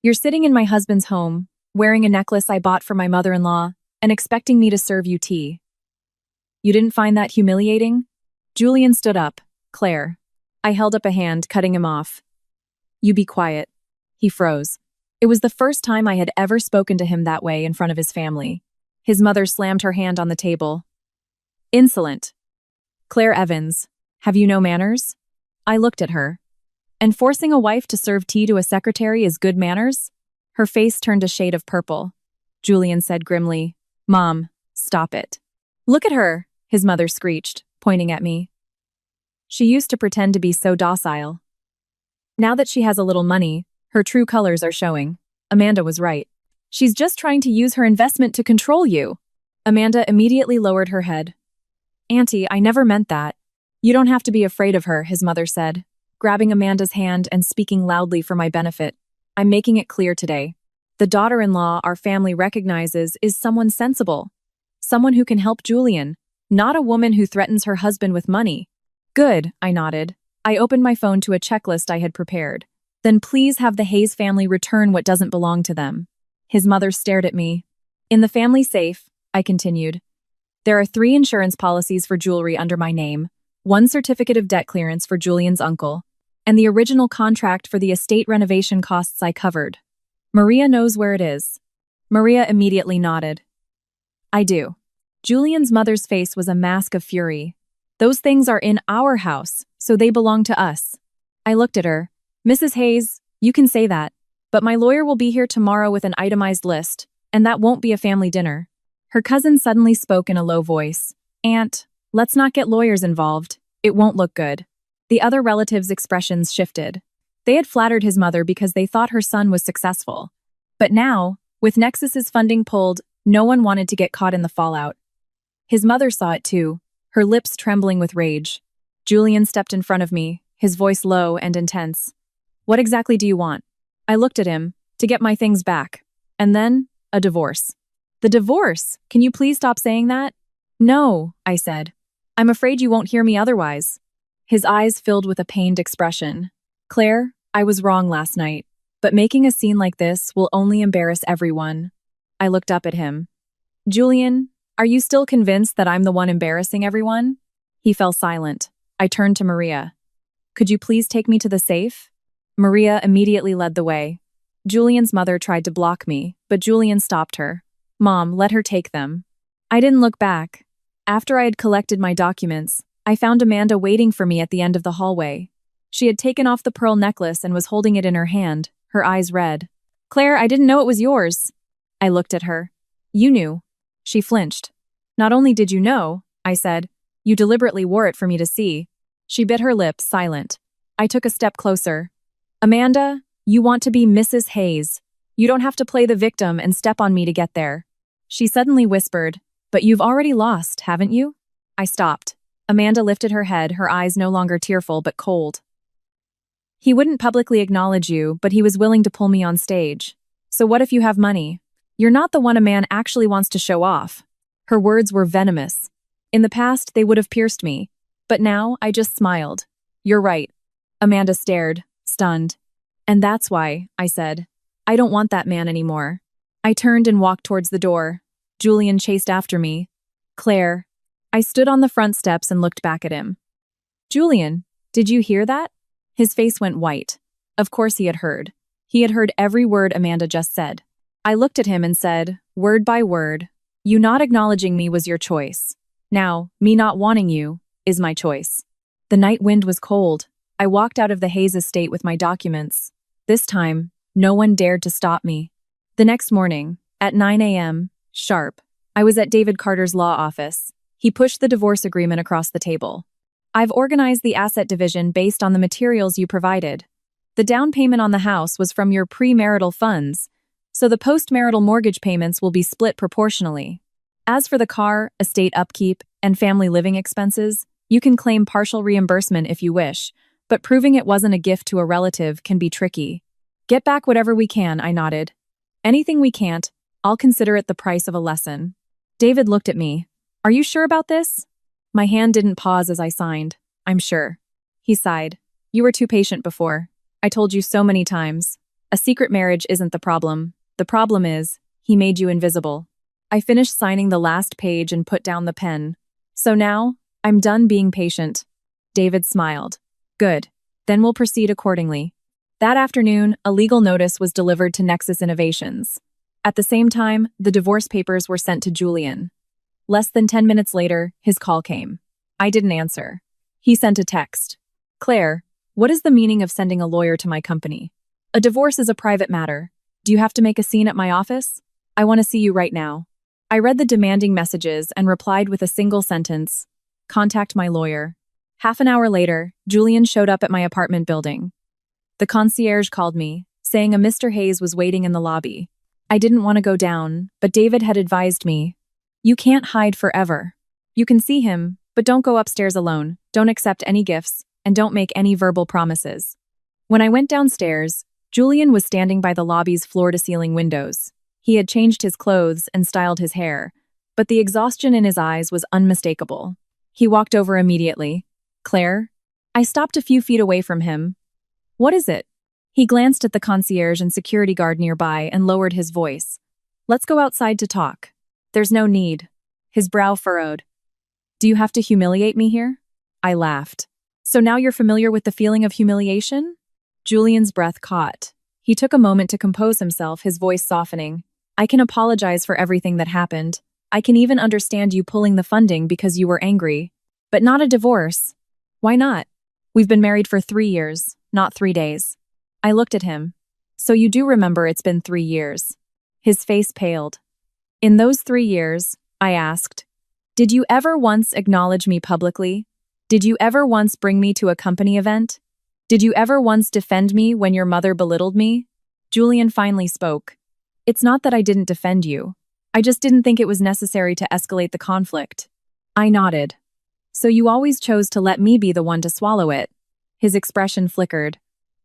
You're sitting in my husband's home, wearing a necklace I bought for my mother-in-law, and expecting me to serve you tea. You didn't find that humiliating? Julian stood up. Claire. I held up a hand, cutting him off. You be quiet. He froze. It was the first time I had ever spoken to him that way in front of his family. His mother slammed her hand on the table. Insolent. Claire Evans, have you no manners? I looked at her. And forcing a wife to serve tea to a secretary is good manners? Her face turned a shade of purple. Julian said grimly, Mom, stop it. Look at her, his mother screeched, pointing at me. She used to pretend to be so docile. Now that she has a little money, her true colors are showing. Amanda was right. She's just trying to use her investment to control you. Amanda immediately lowered her head. Auntie, I never meant that. You don't have to be afraid of her, his mother said, grabbing Amanda's hand and speaking loudly for my benefit. I'm making it clear today. The daughter-in-law our family recognizes is someone sensible. Someone who can help Julian, not a woman who threatens her husband with money. Good, I nodded. I opened my phone to a checklist I had prepared. Then please have the Hayes family return what doesn't belong to them. His mother stared at me. In the family safe, I continued, there are 3 insurance policies for jewelry under my name, 1 certificate of debt clearance for Julian's uncle, and the original contract for the estate renovation costs I covered. Maria knows where it is. Maria immediately nodded. I do. Julian's mother's face was a mask of fury. Those things are in our house, so they belong to us. I looked at her. Mrs. Hayes, you can say that, but my lawyer will be here tomorrow with an itemized list, and that won't be a family dinner. Her cousin suddenly spoke in a low voice. Aunt, let's not get lawyers involved. It won't look good. The other relatives' expressions shifted. They had flattered his mother because they thought her son was successful. But now, with Nexus's funding pulled, no one wanted to get caught in the fallout. His mother saw it too, her lips trembling with rage. Julian stepped in front of me, his voice low and intense. What exactly do you want? I looked at him, to get my things back. And then, a divorce. The divorce? Can you please stop saying that? No, I said. I'm afraid you won't hear me otherwise. His eyes filled with a pained expression. Claire, I was wrong last night, but making a scene like this will only embarrass everyone. I looked up at him. Julian, are you still convinced that I'm the one embarrassing everyone? He fell silent. I turned to Maria. Could you please take me to the safe? Maria immediately led the way. Julian's mother tried to block me, but Julian stopped her. Mom, let her take them. I didn't look back. After I had collected my documents, I found Amanda waiting for me at the end of the hallway. She had taken off the pearl necklace and was holding it in her hand, her eyes red. Claire, I didn't know it was yours. I looked at her. You knew. She flinched. Not only did you know, I said, you deliberately wore it for me to see. She bit her lip, silent. I took a step closer. Amanda, you want to be Mrs. Hayes. You don't have to play the victim and step on me to get there. She suddenly whispered, But you've already lost, haven't you? I stopped. Amanda lifted her head, her eyes no longer tearful but cold. He wouldn't publicly acknowledge you, but he was willing to pull me on stage. So what if you have money? You're not the one a man actually wants to show off. Her words were venomous. In the past, they would have pierced me. But now, I just smiled. You're right. Amanda stared, stunned. And that's why, I said. I don't want that man anymore. I turned and walked towards the door. Julian chased after me. Claire. I stood on the front steps and looked back at him. Julian, did you hear that? His face went white. Of course he had heard. He had heard every word Amanda just said. I looked at him and said, word by word, you not acknowledging me was your choice. Now, me not wanting you is my choice. The night wind was cold. I walked out of the Hayes estate with my documents. This time, no one dared to stop me. The next morning, at 9 a.m., sharp, I was at David Carter's law office. He pushed the divorce agreement across the table. I've organized the asset division based on the materials you provided. The down payment on the house was from your premarital funds, so the postmarital mortgage payments will be split proportionally. As for the car, estate upkeep, and family living expenses, you can claim partial reimbursement if you wish, but proving it wasn't a gift to a relative can be tricky. Get back whatever we can, I nodded. Anything we can't, I'll consider it the price of a lesson. David looked at me. Are you sure about this? My hand didn't pause as I signed. I'm sure. He sighed. You were too patient before. I told you so many times. A secret marriage isn't the problem. The problem is, he made you invisible. I finished signing the last page and put down the pen. So now, I'm done being patient. David smiled. Good. Then we'll proceed accordingly. That afternoon, a legal notice was delivered to Nexus Innovations. At the same time, the divorce papers were sent to Julian. Less than 10 minutes later, his call came. I didn't answer. He sent a text. Claire, what is the meaning of sending a lawyer to my company? A divorce is a private matter. Do you have to make a scene at my office? I want to see you right now. I read the demanding messages and replied with a single sentence. Contact my lawyer. Half an hour later, Julian showed up at my apartment building. The concierge called me, saying a Mr. Hayes was waiting in the lobby. I didn't want to go down, but David had advised me. You can't hide forever. You can see him, but don't go upstairs alone, don't accept any gifts, and don't make any verbal promises. When I went downstairs, Julian was standing by the lobby's floor-to-ceiling windows. He had changed his clothes and styled his hair, but the exhaustion in his eyes was unmistakable. He walked over immediately. Claire? I stopped a few feet away from him. What is it? He glanced at the concierge and security guard nearby and lowered his voice. Let's go outside to talk. There's no need. His brow furrowed. Do you have to humiliate me here? I laughed. So now you're familiar with the feeling of humiliation? Julian's breath caught. He took a moment to compose himself, his voice softening. I can apologize for everything that happened. I can even understand you pulling the funding because you were angry. But not a divorce. Why not? We've been married for 3 years, not 3 days. I looked at him. So you do remember it's been 3 years. His face paled. In those 3 years, I asked, did you ever once acknowledge me publicly? Did you ever once bring me to a company event? Did you ever once defend me when your mother belittled me? Julian finally spoke. It's not that I didn't defend you. I just didn't think it was necessary to escalate the conflict. I nodded. So you always chose to let me be the one to swallow it. His expression flickered.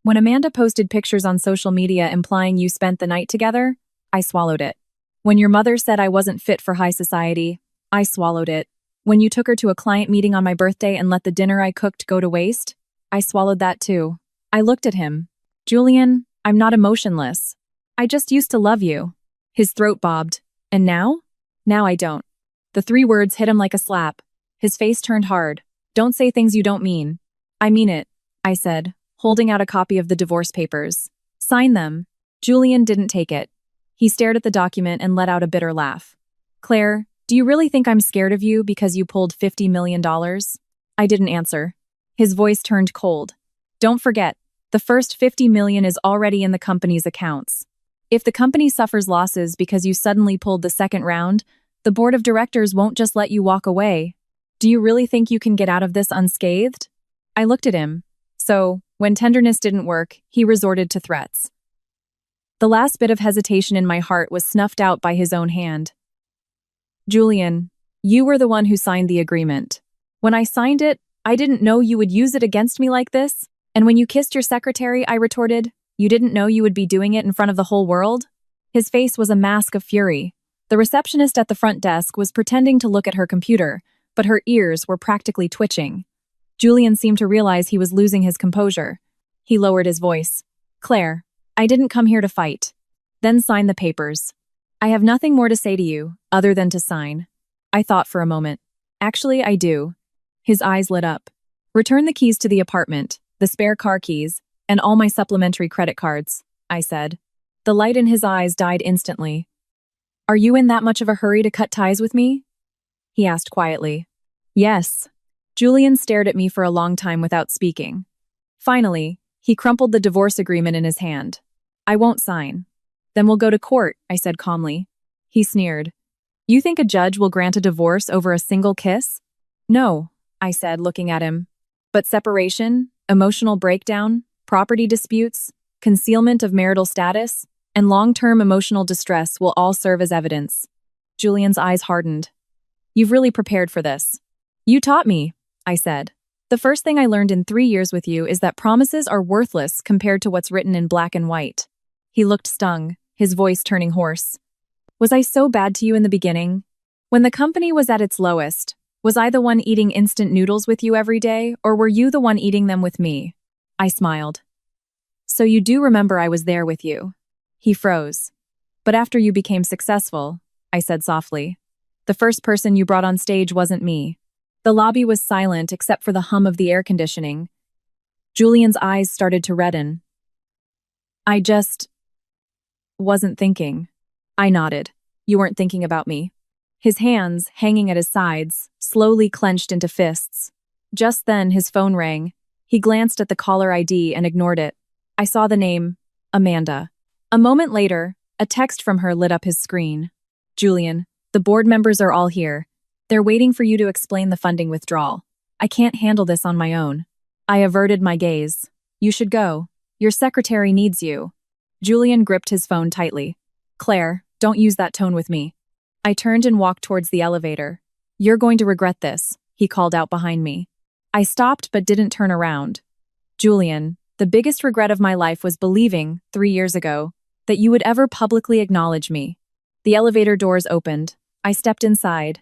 When Amanda posted pictures on social media implying you spent the night together, I swallowed it. When your mother said I wasn't fit for high society, I swallowed it. When you took her to a client meeting on my birthday and let the dinner I cooked go to waste, I swallowed that too. I looked at him. Julian, I'm not emotionless. I just used to love you. His throat bobbed. And now? Now I don't. The 3 words hit him like a slap. His face turned hard. Don't say things you don't mean. I mean it, I said, holding out a copy of the divorce papers. Sign them. Julian didn't take it. He stared at the document and let out a bitter laugh. Claire, do you really think I'm scared of you because you pulled $50 million? I didn't answer. His voice turned cold. Don't forget, the first $50 million is already in the company's accounts. If the company suffers losses because you suddenly pulled the second round, the board of directors won't just let you walk away. Do you really think you can get out of this unscathed? I looked at him. So, when tenderness didn't work, he resorted to threats. The last bit of hesitation in my heart was snuffed out by his own hand. Julian, You were the one who signed the agreement. When I signed it, I didn't know you would use it against me like this. And when you kissed your secretary, I retorted, you didn't know you would be doing it in front of the whole world? His face was a mask of fury. The receptionist at the front desk was pretending to look at her computer, but her ears were practically twitching. Julian seemed to realize he was losing his composure. He lowered his voice. Claire, I didn't come here to fight. Then sign the papers. I have nothing more to say to you, other than to sign. I thought for a moment. Actually, I do. His eyes lit up. Return the keys to the apartment, the spare car keys, and all my supplementary credit cards, I said. The light in his eyes died instantly. Are you in that much of a hurry to cut ties with me? He asked quietly. Yes. Julian stared at me for a long time without speaking. Finally, he crumpled the divorce agreement in his hand. I won't sign. Then we'll go to court, I said calmly. He sneered. You think a judge will grant a divorce over a single kiss? No, I said, looking at him. But separation, emotional breakdown, property disputes, concealment of marital status, and long-term emotional distress will all serve as evidence. Julian's eyes hardened. You've really prepared for this. You taught me, I said. The first thing I learned in 3 years with you is that promises are worthless compared to what's written in black and white. He looked stung, his voice turning hoarse. Was I so bad to you in the beginning? When the company was at its lowest, was I the one eating instant noodles with you every day, or were you the one eating them with me? I smiled. So you do remember I was there with you. He froze. But after you became successful, I said softly. The first person you brought on stage wasn't me. The lobby was silent except for the hum of the air conditioning. Julian's eyes started to redden. I just wasn't thinking. I nodded. You weren't thinking about me. His hands, hanging at his sides, slowly clenched into fists. Just then, his phone rang. He glanced at the caller ID and ignored it. I saw the name, Amanda. A moment later, a text from her lit up his screen. Julian, the board members are all here. They're waiting for you to explain the funding withdrawal. I can't handle this on my own. I averted my gaze. You should go. Your secretary needs you. Julian gripped his phone tightly. Claire, don't use that tone with me. I turned and walked towards the elevator. You're going to regret this, he called out behind me. I stopped but didn't turn around. Julian, the biggest regret of my life was believing, 3 years ago, that you would ever publicly acknowledge me. The elevator doors opened. I stepped inside.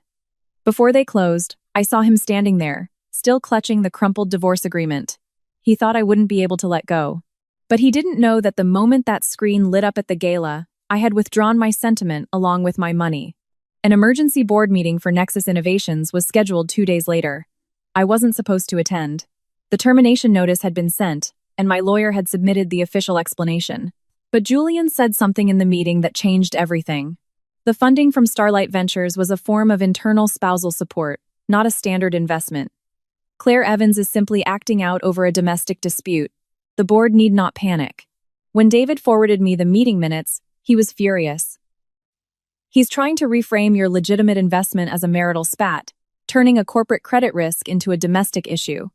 Before they closed, I saw him standing there, still clutching the crumpled divorce agreement. He thought I wouldn't be able to let go. But he didn't know that the moment that screen lit up at the gala, I had withdrawn my sentiment along with my money. An emergency board meeting for Nexus Innovations was scheduled 2 days later. I wasn't supposed to attend. The termination notice had been sent, and my lawyer had submitted the official explanation. But Julian said something in the meeting that changed everything. The funding from Starlight Ventures was a form of internal spousal support, not a standard investment. Claire Evans is simply acting out over a domestic dispute. The board need not panic. When David forwarded me the meeting minutes, he was furious. He's trying to reframe your legitimate investment as a marital spat, turning a corporate credit risk into a domestic issue.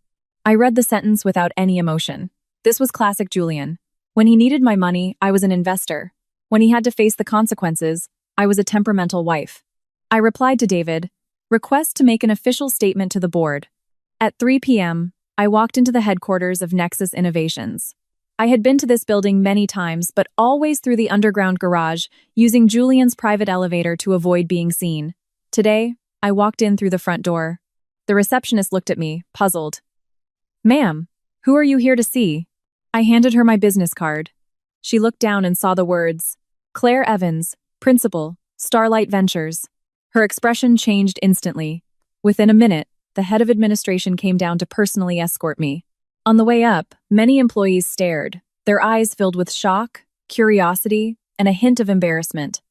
I read the sentence without any emotion. This was classic Julian. When he needed my money, I was an investor. When he had to face the consequences, I was a temperamental wife. I replied to David, request to make an official statement to the board. At 3 p.m., I walked into the headquarters of Nexus Innovations. I had been to this building many times, but always through the underground garage, using Julian's private elevator to avoid being seen. Today, I walked in through the front door. The receptionist looked at me, puzzled. Ma'am, who are you here to see? I handed her my business card. She looked down and saw the words, Claire Evans, Principal, Starlight Ventures. Her expression changed instantly. Within a minute, the head of administration came down to personally escort me. On the way up, many employees stared, their eyes filled with shock, curiosity, and a hint of embarrassment.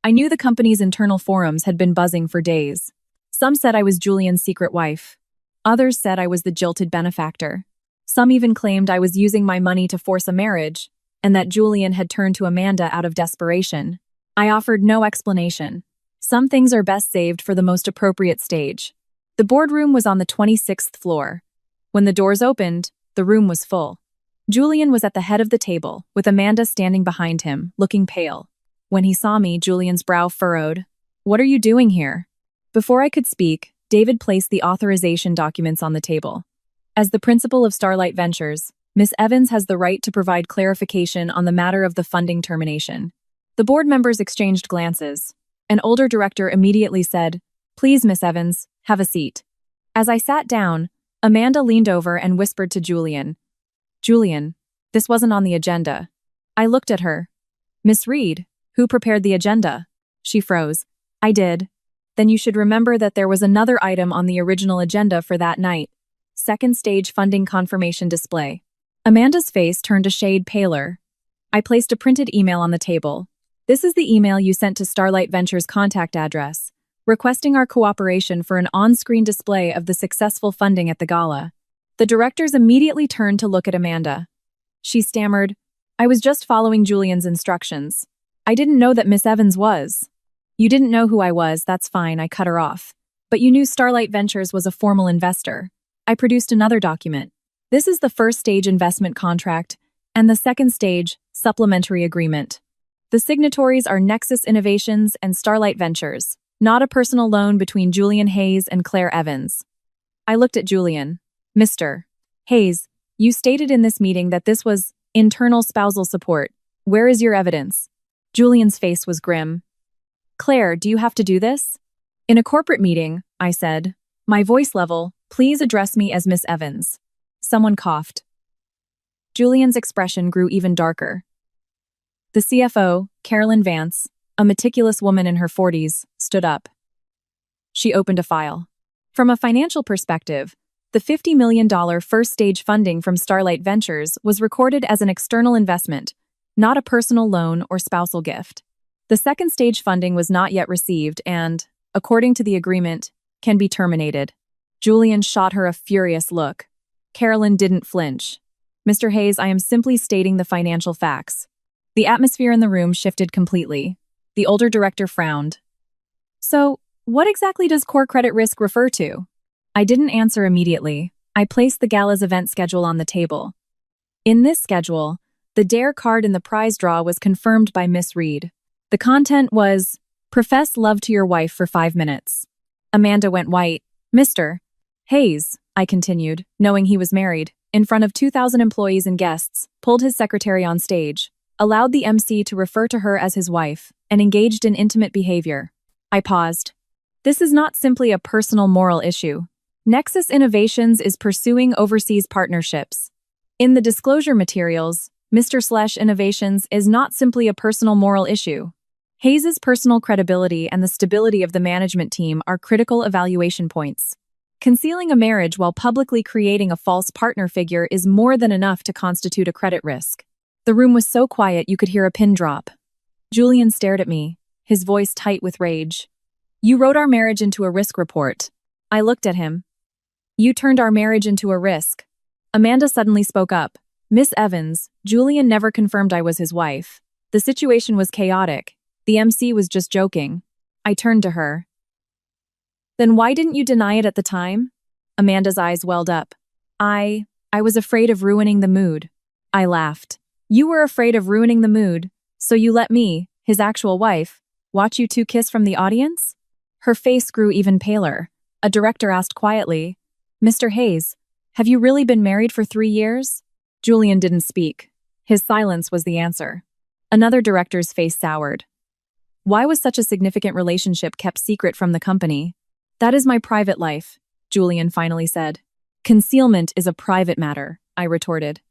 I knew the company's internal forums had been buzzing for days. Some said I was Julian's secret wife. Others said I was the jilted benefactor. Some even claimed I was using my money to force a marriage, and that Julian had turned to Amanda out of desperation. I offered no explanation. Some things are best saved for the most appropriate stage. The boardroom was on the 26th floor. When the doors opened, the room was full. Julian was at the head of the table, with Amanda standing behind him, looking pale. When he saw me, Julian's brow furrowed. What are you doing here? Before I could speak, David placed the authorization documents on the table. As the principal of Starlight Ventures, Miss Evans has the right to provide clarification on the matter of the funding termination. The board members exchanged glances. An older director immediately said, "Please, Miss Evans, have a seat." As I sat down, Amanda leaned over and whispered to Julian, "Julian, this wasn't on the agenda." I looked at her. "Miss Reed, who prepared the agenda?" She froze. "I did." "Then you should remember that there was another item on the original agenda for that night. Second stage funding confirmation display." Amanda's face turned a shade paler. I placed a printed email on the table. "This is the email you sent to Starlight Ventures' contact address, requesting our cooperation for an on-screen display of the successful funding at the gala." The directors immediately turned to look at Amanda. She stammered, "I was just following Julian's instructions. I didn't know that Miss Evans was." "You didn't know who I was, that's fine," I cut her off. "But you knew Starlight Ventures was a formal investor." I produced another document. "This is the first stage investment contract and the second stage supplementary agreement. The signatories are Nexus Innovations and Starlight Ventures, not a personal loan between Julian Hayes and Claire Evans." I looked at Julian. "Mr. Hayes, you stated in this meeting that this was internal spousal support. Where is your evidence?" Julian's face was grim. "Claire, do you have to do this?" "In a corporate meeting," I said, my voice level, "please address me as Miss Evans." Someone coughed. Julian's expression grew even darker. The CFO, Carolyn Vance, a meticulous woman in her 40s, stood up. She opened a file. From a financial perspective, the $50 million first-stage funding from Starlight Ventures was recorded as an external investment, not a personal loan or spousal gift. The second-stage funding was not yet received and, according to the agreement, can be terminated. Julian shot her a furious look. Carolyn didn't flinch. "Mr. Hayes, I am simply stating the financial facts." The atmosphere in the room shifted completely. The older director frowned. "So, what exactly does core credit risk refer to?" I didn't answer immediately. I placed the gala's event schedule on the table. In this schedule, the dare card in the prize draw was confirmed by Miss Reed. The content was, "Profess love to your wife for 5 minutes." Amanda went white. "Mr. Hayes," I continued, knowing he was married, in front of 2,000 employees and guests, pulled his secretary on stage, allowed the MC to refer to her as his wife, and engaged in intimate behavior. I paused. "This is not simply a personal moral issue. Nexus Innovations is pursuing overseas partnerships. In the disclosure materials, Mr. Innovations is not simply a personal moral issue. Hayes's personal credibility and the stability of the management team are critical evaluation points. Concealing a marriage while publicly creating a false partner figure is more than enough to constitute a credit risk." The room was so quiet you could hear a pin drop. Julian stared at me, his voice tight with rage. "You wrote our marriage into a risk report." I looked at him. "You turned our marriage into a risk." Amanda suddenly spoke up. "Miss Evans, Julian never confirmed I was his wife. The situation was chaotic. The MC was just joking." I turned to her. "Then why didn't you deny it at the time?" Amanda's eyes welled up. I was afraid of ruining the mood." I laughed. "You were afraid of ruining the mood, so you let me, his actual wife, watch you two kiss from the audience?" Her face grew even paler. A director asked quietly, "Mr. Hayes, have you really been married for 3 years?" Julian didn't speak. His silence was the answer. Another director's face soured. "Why was such a significant relationship kept secret from the company?" "That is my private life," Julian finally said. "Concealment is a private matter," I retorted.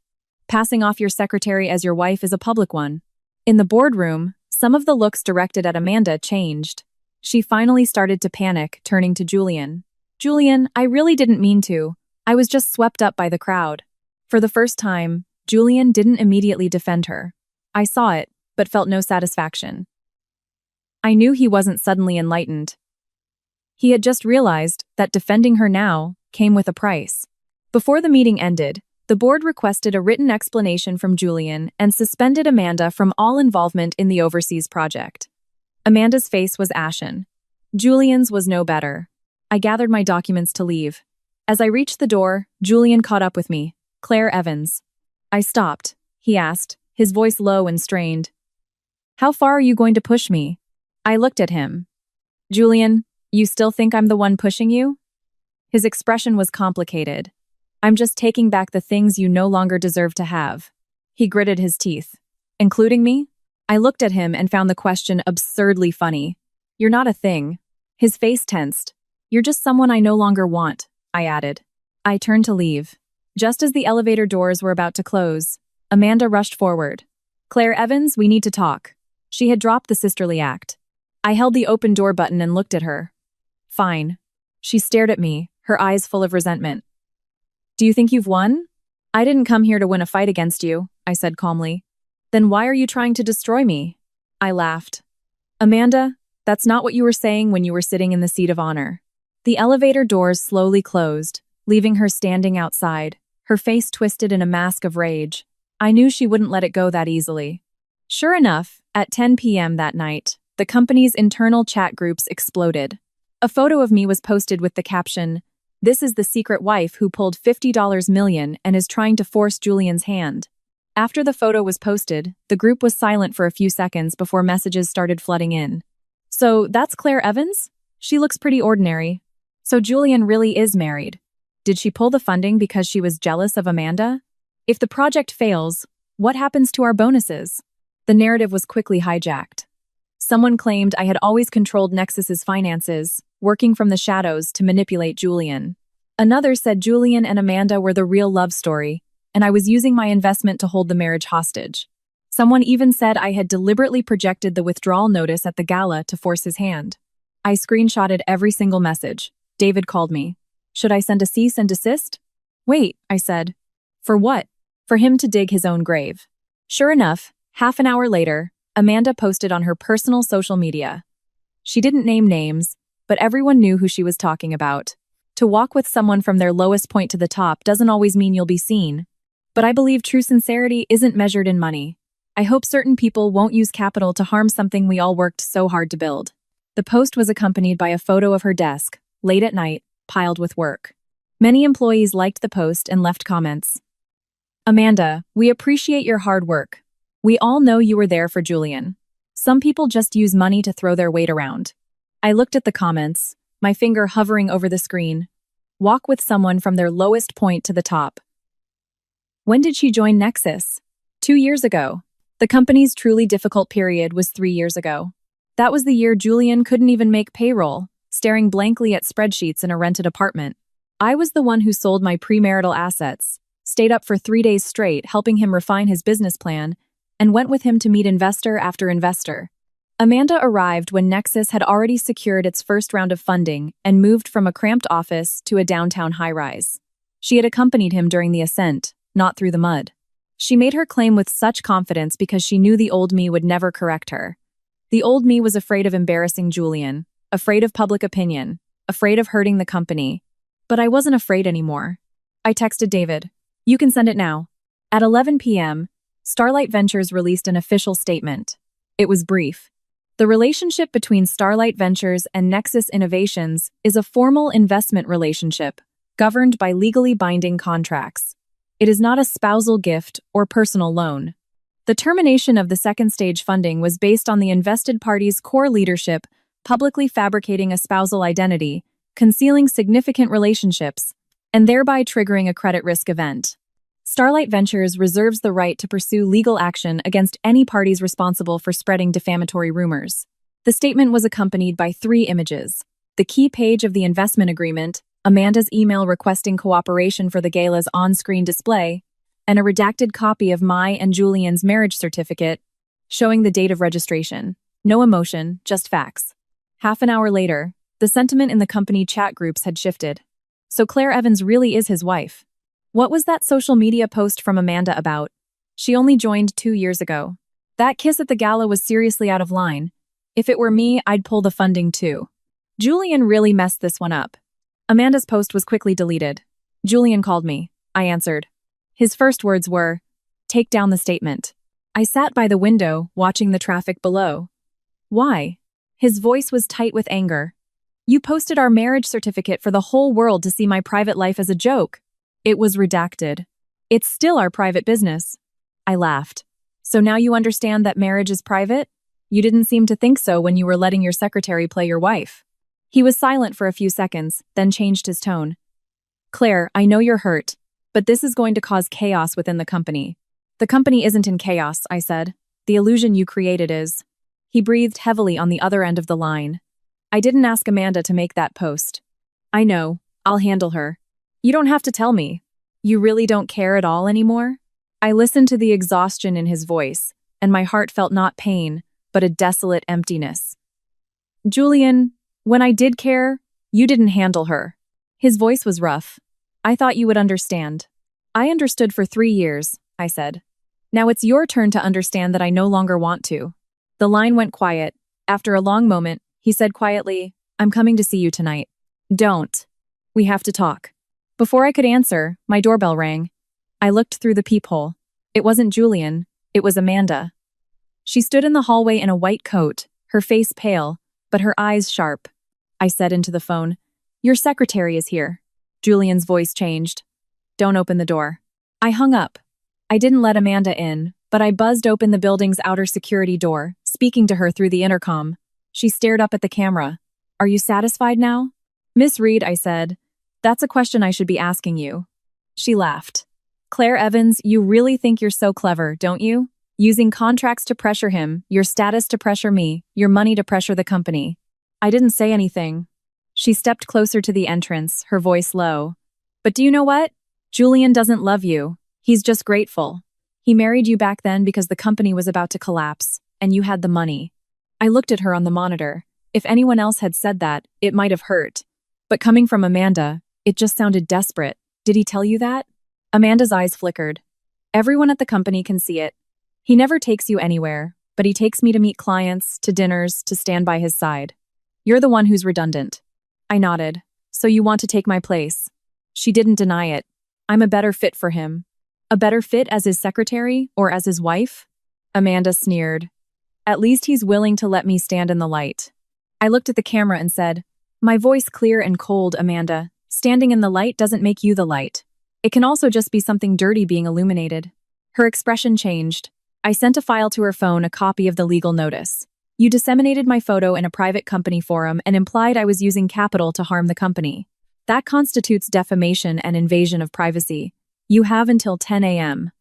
"Passing off your secretary as your wife is a public one." In the boardroom, some of the looks directed at Amanda changed. She finally started to panic, turning to Julian. "Julian, I really didn't mean to. I was just swept up by the crowd." For the first time, Julian didn't immediately defend her. I saw it, but felt no satisfaction. I knew he wasn't suddenly enlightened. He had just realized that defending her now came with a price. Before the meeting ended, the board requested a written explanation from Julian and suspended Amanda from all involvement in the overseas project. Amanda's face was ashen. Julian's was no better. I gathered my documents to leave. As I reached the door, Julian caught up with me. "Claire Evans." I stopped. He asked, his voice low and strained. "How far are you going to push me?" I looked at him. "Julian, You still think I'm the one pushing you? His expression was complicated. I'm just taking back the things you no longer deserve to have. He gritted his teeth. Including me? I looked at him and found the question absurdly funny. You're not a thing. His face tensed. You're just someone I no longer want, I added. I turned to leave. Just as the elevator doors were about to close, Amanda rushed forward. Claire Evans, we need to talk. She had dropped the sisterly act. I held the open door button and looked at her. Fine. She stared at me, her eyes full of resentment. Do you think you've won? I didn't come here to win a fight against you, I said calmly. Then why are you trying to destroy me? I laughed. Amanda, that's not what you were saying when you were sitting in the seat of honor. The elevator doors slowly closed, leaving her standing outside, her face twisted in a mask of rage. I knew she wouldn't let it go that easily. Sure enough, at 10 p.m. that night, the company's internal chat groups exploded. A photo of me was posted with the caption, "This is the secret wife who pulled $50 million and is trying to force Julian's hand." After the photo was posted, the group was silent for a few seconds before messages started flooding in. So, that's Claire Evans? She looks pretty ordinary. So Julian really is married. Did she pull the funding because she was jealous of Amanda? If the project fails, what happens to our bonuses? The narrative was quickly hijacked. Someone claimed I had always controlled Nexus's finances, working from the shadows to manipulate Julian. Another said Julian and Amanda were the real love story, and I was using my investment to hold the marriage hostage. Someone even said I had deliberately projected the withdrawal notice at the gala to force his hand. I screenshotted every single message. David called me. Should I send a cease and desist? Wait, I said. For what? For him to dig his own grave. Sure enough, half an hour later, Amanda posted on her personal social media. She didn't name names, but everyone knew who she was talking about. To walk with someone from their lowest point to the top doesn't always mean you'll be seen. But I believe true sincerity isn't measured in money. I hope certain people won't use capital to harm something we all worked so hard to build. The post was accompanied by a photo of her desk, late at night, piled with work. Many employees liked the post and left comments. Amanda, we appreciate your hard work. We all know you were there for Julian. Some people just use money to throw their weight around. I looked at the comments, my finger hovering over the screen. Walk with someone from their lowest point to the top. When did she join Nexus? 2 years ago. The company's truly difficult period was 3 years ago. That was the year Julian couldn't even make payroll, staring blankly at spreadsheets in a rented apartment. I was the one who sold my premarital assets, stayed up for 3 days straight helping him refine his business plan, and went with him to meet investor after investor. Amanda arrived when Nexus had already secured its first round of funding and moved from a cramped office to a downtown high-rise. She had accompanied him during the ascent, not through the mud. She made her claim with such confidence because she knew the old me would never correct her. The old me was afraid of embarrassing Julian, afraid of public opinion, afraid of hurting the company. But I wasn't afraid anymore. I texted David. You can send it now. At 11 p.m., Starlight Ventures released an official statement. It was brief. The relationship between Starlight Ventures and Nexus Innovations is a formal investment relationship, governed by legally binding contracts. It is not a spousal gift or personal loan. The termination of the second stage funding was based on the invested party's core leadership publicly fabricating a spousal identity, concealing significant relationships, and thereby triggering a credit risk event. Starlight Ventures reserves the right to pursue legal action against any parties responsible for spreading defamatory rumors. The statement was accompanied by 3 images: the key page of the investment agreement, Amanda's email requesting cooperation for the gala's on-screen display, and a redacted copy of my and Julian's marriage certificate showing the date of registration. No emotion, just facts. Half an hour later, the sentiment in the company chat groups had shifted. So Claire Evans really is his wife. What was that social media post from Amanda about? She only joined 2 years ago. That kiss at the gala was seriously out of line. If it were me, I'd pull the funding too. Julian really messed this one up. Amanda's post was quickly deleted. Julian called me. I answered. His first words were, "Take down the statement." I sat by the window, watching the traffic below. Why? His voice was tight with anger. You posted our marriage certificate for the whole world to see my private life as a joke. It was redacted. It's still our private business. I laughed. So now you understand that marriage is private? You didn't seem to think so when you were letting your secretary play your wife. He was silent for a few seconds, then changed his tone. Claire, I know you're hurt, but this is going to cause chaos within the company. The company isn't in chaos, I said. The illusion you created is. He breathed heavily on the other end of the line. I didn't ask Amanda to make that post. I know. I'll handle her. You don't have to tell me. You really don't care at all anymore? I listened to the exhaustion in his voice, and my heart felt not pain, but a desolate emptiness. Julian, when I did care, you didn't handle her. His voice was rough. I thought you would understand. I understood for 3 years, I said. Now it's your turn to understand that I no longer want to. The line went quiet. After a long moment, he said quietly, I'm coming to see you tonight. Don't. We have to talk. Before I could answer, my doorbell rang. I looked through the peephole. It wasn't Julian, it was Amanda. She stood in the hallway in a white coat, her face pale, but her eyes sharp. I said into the phone, Your secretary is here. Julian's voice changed. Don't open the door. I hung up. I didn't let Amanda in, but I buzzed open the building's outer security door, speaking to her through the intercom. She stared up at the camera. Are you satisfied now? Miss Reed, I said. That's a question I should be asking you. She laughed. Claire Evans, you really think you're so clever, don't you? Using contracts to pressure him, your status to pressure me, your money to pressure the company. I didn't say anything. She stepped closer to the entrance, her voice low. But do you know what? Julian doesn't love you. He's just grateful. He married you back then because the company was about to collapse, and you had the money. I looked at her on the monitor. If anyone else had said that, it might have hurt. But coming from Amanda, it just sounded desperate. Did he tell you that? Amanda's eyes flickered. Everyone at the company can see it. He never takes you anywhere, but he takes me to meet clients, to dinners, to stand by his side. You're the one who's redundant. I nodded. So you want to take my place? She didn't deny it. I'm a better fit for him. A better fit as his secretary or as his wife? Amanda sneered. At least he's willing to let me stand in the light. I looked at the camera and said, my voice clear and cold, Amanda. Standing in the light doesn't make you the light. It can also just be something dirty being illuminated. Her expression changed. I sent a file to her phone, a copy of the legal notice. You disseminated my photo in a private company forum and implied I was using capital to harm the company. That constitutes defamation and invasion of privacy. You have until 10 a.m.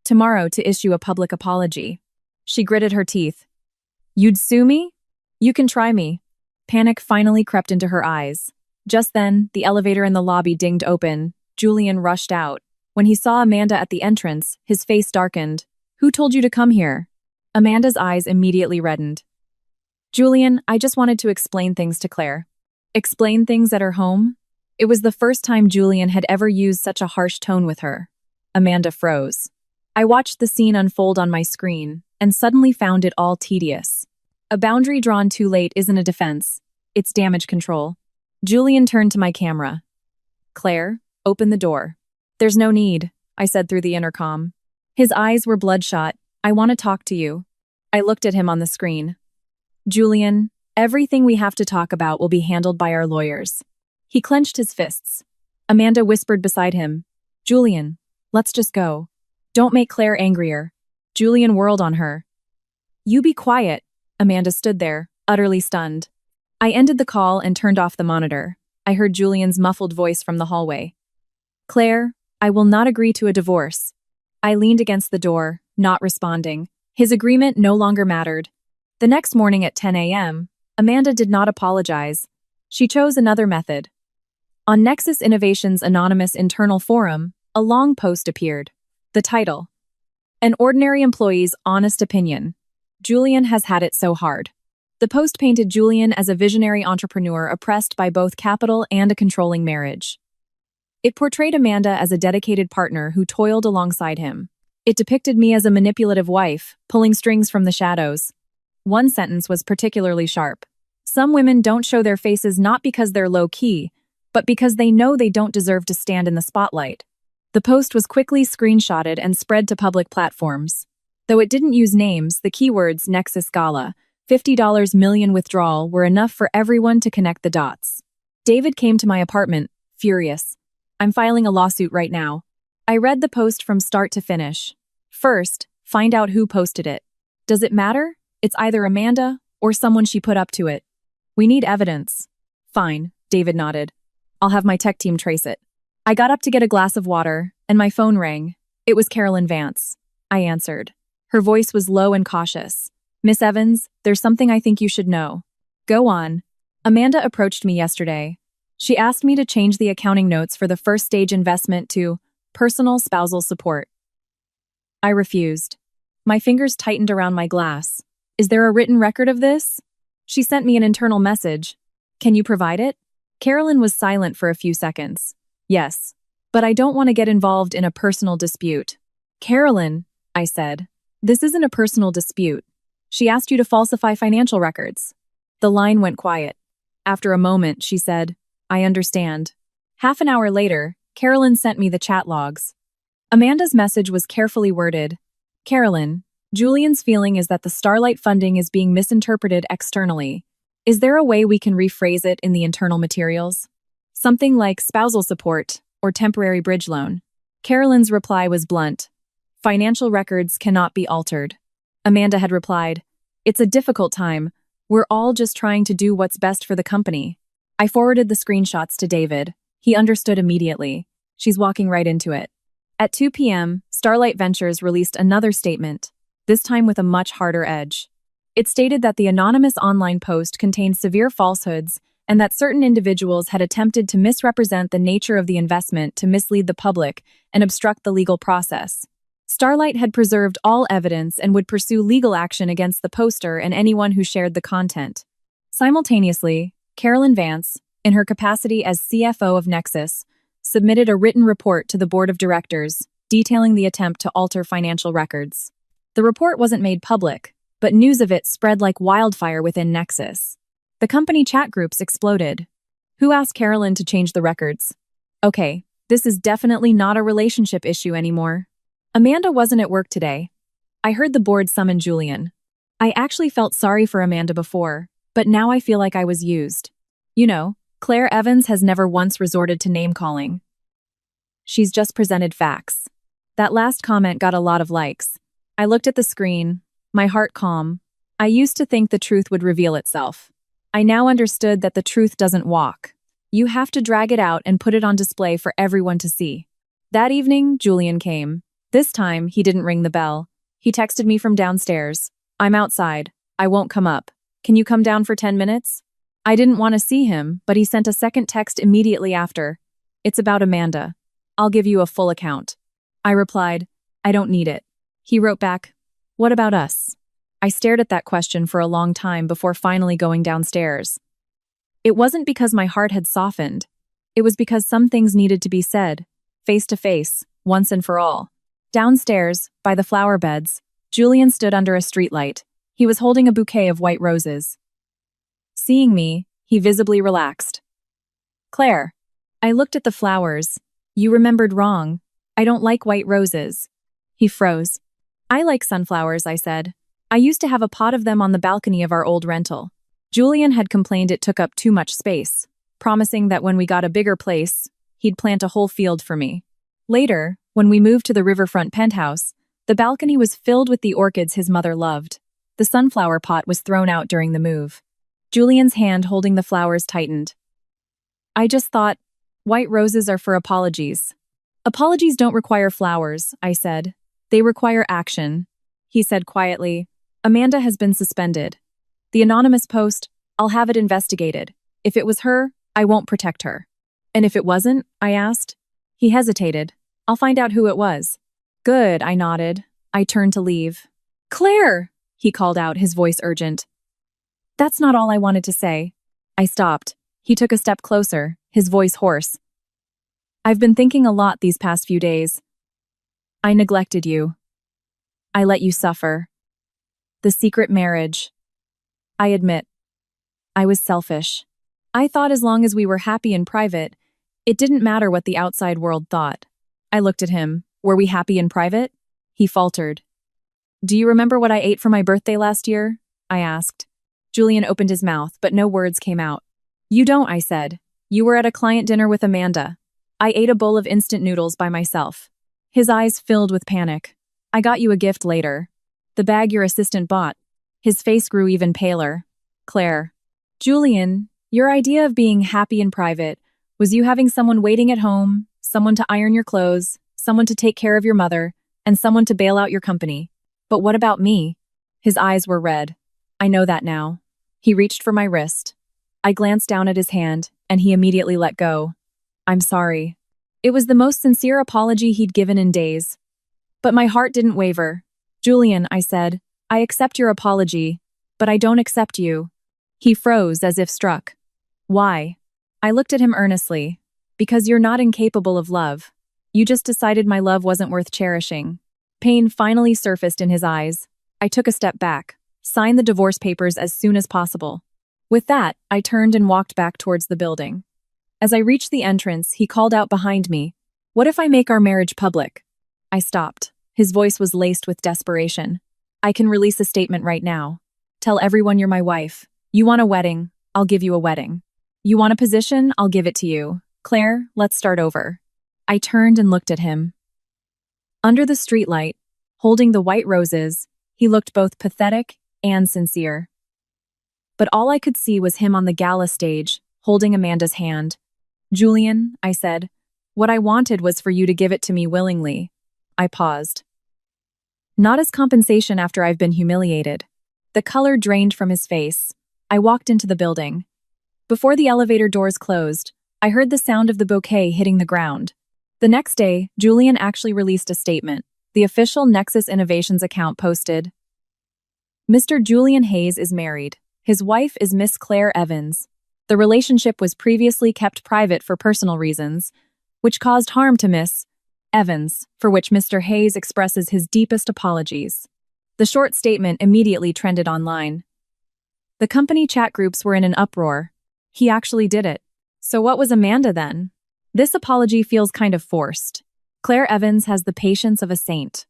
tomorrow to issue a public apology. She gritted her teeth. You'd sue me? You can try me. Panic finally crept into her eyes. Just then, the elevator in the lobby dinged open. Julian rushed out. When he saw Amanda at the entrance, his face darkened. Who told you to come here? Amanda's eyes immediately reddened. Julian, I just wanted to explain things to Claire. Explain things at her home? It was the first time Julian had ever used such a harsh tone with her. Amanda froze. I watched the scene unfold on my screen, and suddenly found it all tedious. A boundary drawn too late isn't a defense. It's damage control. Julian turned to my camera. Claire, open the door. There's no need, I said through the intercom. His eyes were bloodshot. I want to talk to you. I looked at him on the screen. Julian, everything we have to talk about will be handled by our lawyers. He clenched his fists. Amanda whispered beside him. Julian, let's just go. Don't make Claire angrier. Julian whirled on her. You be quiet. Amanda stood there, utterly stunned. I ended the call and turned off the monitor. I heard Julian's muffled voice from the hallway. Claire, I will not agree to a divorce. I leaned against the door, not responding. His agreement no longer mattered. The next morning at 10 a.m., Amanda did not apologize. She chose another method. On Nexus Innovations' anonymous internal forum, a long post appeared. The title: An Ordinary Employee's Honest Opinion. Julian has had it so hard. The post painted Julian as a visionary entrepreneur oppressed by both capital and a controlling marriage. It portrayed Amanda as a dedicated partner who toiled alongside him. It depicted me as a manipulative wife, pulling strings from the shadows. One sentence was particularly sharp. Some women don't show their faces not because they're low-key, but because they know they don't deserve to stand in the spotlight. The post was quickly screenshotted and spread to public platforms. Though it didn't use names, the keywords Nexus Gala, $50 million withdrawal were enough for everyone to connect the dots. David came to my apartment, furious. I'm filing a lawsuit right now. I read the post from start to finish. First, find out who posted it. Does it matter? It's either Amanda or someone she put up to it. We need evidence. Fine, David nodded. I'll have my tech team trace it. I got up to get a glass of water, and my phone rang. It was Carolyn Vance. I answered. Her voice was low and cautious. Miss Evans, there's something I think you should know. Go on. Amanda approached me yesterday. She asked me to change the accounting notes for the first stage investment to personal spousal support. I refused. My fingers tightened around my glass. Is there a written record of this? She sent me an internal message. Can you provide it? Carolyn was silent for a few seconds. Yes, but I don't want to get involved in a personal dispute. Carolyn, I said, this isn't a personal dispute. She asked you to falsify financial records. The line went quiet. After a moment, she said, I understand. Half an hour later, Carolyn sent me the chat logs. Amanda's message was carefully worded. Carolyn, Julian's feeling is that the Starlight funding is being misinterpreted externally. Is there a way we can rephrase it in the internal materials? Something like spousal support or temporary bridge loan. Carolyn's reply was blunt. Financial records cannot be altered. Amanda had replied, It's a difficult time. We're all just trying to do what's best for the company. I forwarded the screenshots to David. He understood immediately. She's walking right into it. At 2 p.m., Starlight Ventures released another statement, this time with a much harder edge. It stated that the anonymous online post contained severe falsehoods and that certain individuals had attempted to misrepresent the nature of the investment to mislead the public and obstruct the legal process. Starlight had preserved all evidence and would pursue legal action against the poster and anyone who shared the content. Simultaneously, Carolyn Vance, in her capacity as CFO of Nexus, submitted a written report to the board of directors detailing the attempt to alter financial records. The report wasn't made public, but news of it spread like wildfire within Nexus. The company chat groups exploded. Who asked Carolyn to change the records? Okay, this is definitely not a relationship issue anymore. Amanda wasn't at work today. I heard the board summon Julian. I actually felt sorry for Amanda before, but now I feel like I was used. You know, Claire Evans has never once resorted to name-calling. She's just presented facts. That last comment got a lot of likes. I looked at the screen, my heart calm. I used to think the truth would reveal itself. I now understood that the truth doesn't walk. You have to drag it out and put it on display for everyone to see. That evening, Julian came. This time, he didn't ring the bell. He texted me from downstairs. I'm outside. I won't come up. Can you come down for 10 minutes? I didn't want to see him, but he sent a second text immediately after. It's about Amanda. I'll give you a full account. I replied, I don't need it. He wrote back, what about us? I stared at that question for a long time before finally going downstairs. It wasn't because my heart had softened. It was because some things needed to be said, face to face, once and for all. Downstairs, by the flower beds, Julian stood under a streetlight. He was holding a bouquet of white roses. Seeing me, he visibly relaxed. Claire, I looked at the flowers. You remembered wrong. I don't like white roses. He froze. I like sunflowers, I said. I used to have a pot of them on the balcony of our old rental. Julian had complained it took up too much space, promising that when we got a bigger place, he'd plant a whole field for me. Later, when we moved to the riverfront penthouse, the balcony was filled with the orchids his mother loved. The sunflower pot was thrown out during the move. Julian's hand holding the flowers tightened. I just thought, white roses are for apologies. Apologies don't require flowers, I said. They require action. He said quietly, Amanda has been suspended. The anonymous post, I'll have it investigated. If it was her, I won't protect her. And if it wasn't, I asked. He hesitated. I'll find out who it was. Good, I nodded. I turned to leave. Claire, he called out, his voice urgent. That's not all I wanted to say. I stopped. He took a step closer, his voice hoarse. I've been thinking a lot these past few days. I neglected you. I let you suffer. The secret marriage. I admit, I was selfish. I thought as long as we were happy in private, it didn't matter what the outside world thought. I looked at him. Were we happy in private? He faltered. Do you remember what I ate for my birthday last year? I asked. Julian opened his mouth, but no words came out. You don't, I said. You were at a client dinner with Amanda. I ate a bowl of instant noodles by myself. His eyes filled with panic. I got you a gift later. The bag your assistant bought. His face grew even paler. Claire. Julian, Your idea of being happy in private was you having someone waiting at home, someone to iron your clothes, someone to take care of your mother, and someone to bail out your company. But what about me? His eyes were red. I know that now. He reached for my wrist. I glanced down at his hand, and he immediately let go. I'm sorry. It was the most sincere apology he'd given in days. But my heart didn't waver. Julian, I said, I accept your apology, but I don't accept you. He froze as if struck. Why? I looked at him earnestly. Because you're not incapable of love. You just decided my love wasn't worth cherishing. Pain finally surfaced in his eyes. I took a step back, signed the divorce papers as soon as possible. With that, I turned and walked back towards the building. As I reached the entrance, he called out behind me, "What if I make our marriage public?" I stopped. His voice was laced with desperation. I can release a statement right now. Tell everyone you're my wife. You want a wedding, I'll give you a wedding. You want a position, I'll give it to you. Claire, let's start over. I turned and looked at him. Under the streetlight, holding the white roses, he looked both pathetic and sincere. But all I could see was him on the gala stage, holding Amanda's hand. Julian, I said, what I wanted was for you to give it to me willingly. I paused. Not as compensation after I've been humiliated. The color drained from his face. I walked into the building. Before the elevator doors closed, I heard the sound of the bouquet hitting the ground. The next day, Julian actually released a statement. The official Nexus Innovations account posted, Mr. Julian Hayes is married. His wife is Miss Claire Evans. The relationship was previously kept private for personal reasons, which caused harm to Miss Evans, for which Mr. Hayes expresses his deepest apologies. The short statement immediately trended online. The company chat groups were in an uproar. He actually did it. So what was Amanda then? This apology feels kind of forced. Claire Evans has the patience of a saint.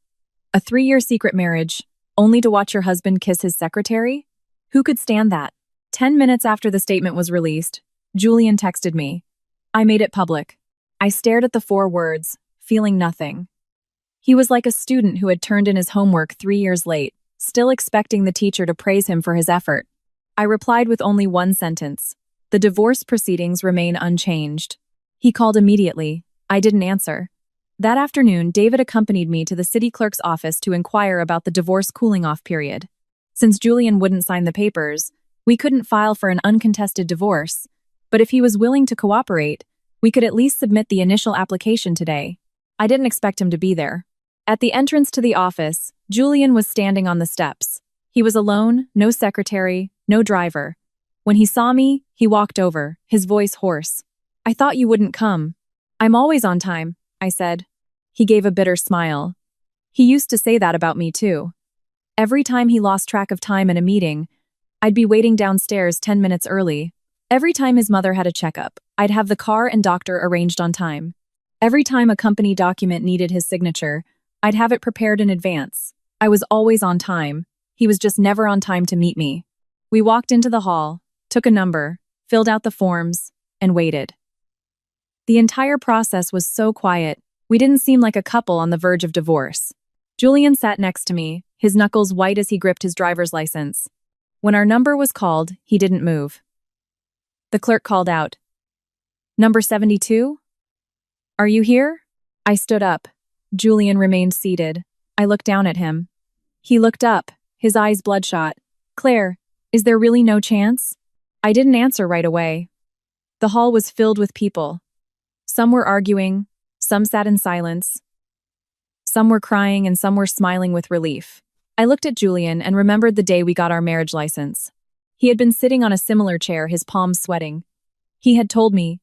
A 3-year secret marriage, only to watch your husband kiss his secretary? Who could stand that? 10 minutes after the statement was released, Julian texted me. I made it public. I stared at the 4 words, feeling nothing. He was like a student who had turned in his homework 3 years late, still expecting the teacher to praise him for his effort. I replied with only one sentence. The divorce proceedings remain unchanged. He called immediately. I didn't answer. That afternoon, David accompanied me to the city clerk's office to inquire about the divorce cooling-off period. Since Julian wouldn't sign the papers, we couldn't file for an uncontested divorce, but if he was willing to cooperate, we could at least submit the initial application today. I didn't expect him to be there. At the entrance to the office, Julian was standing on the steps. He was alone, no secretary, no driver. When he saw me, he walked over, his voice hoarse. I thought you wouldn't come. I'm always on time, I said. He gave a bitter smile. He used to say that about me too. Every time he lost track of time in a meeting, I'd be waiting downstairs 10 minutes early. Every time his mother had a checkup, I'd have the car and doctor arranged on time. Every time a company document needed his signature, I'd have it prepared in advance. I was always on time. He was just never on time to meet me. We walked into the hall, took a number, filled out the forms, and waited. The entire process was so quiet, we didn't seem like a couple on the verge of divorce. Julian sat next to me, his knuckles white as he gripped his driver's license. When our number was called, he didn't move. The clerk called out, "Number 72? Are you here?" I stood up. Julian remained seated. I looked down at him. He looked up, his eyes bloodshot. "Claire, is there really no chance?" I didn't answer right away. The hall was filled with people. Some were arguing, some sat in silence. Some were crying and some were smiling with relief. I looked at Julian and remembered the day we got our marriage license. He had been sitting on a similar chair, his palms sweating. He had told me,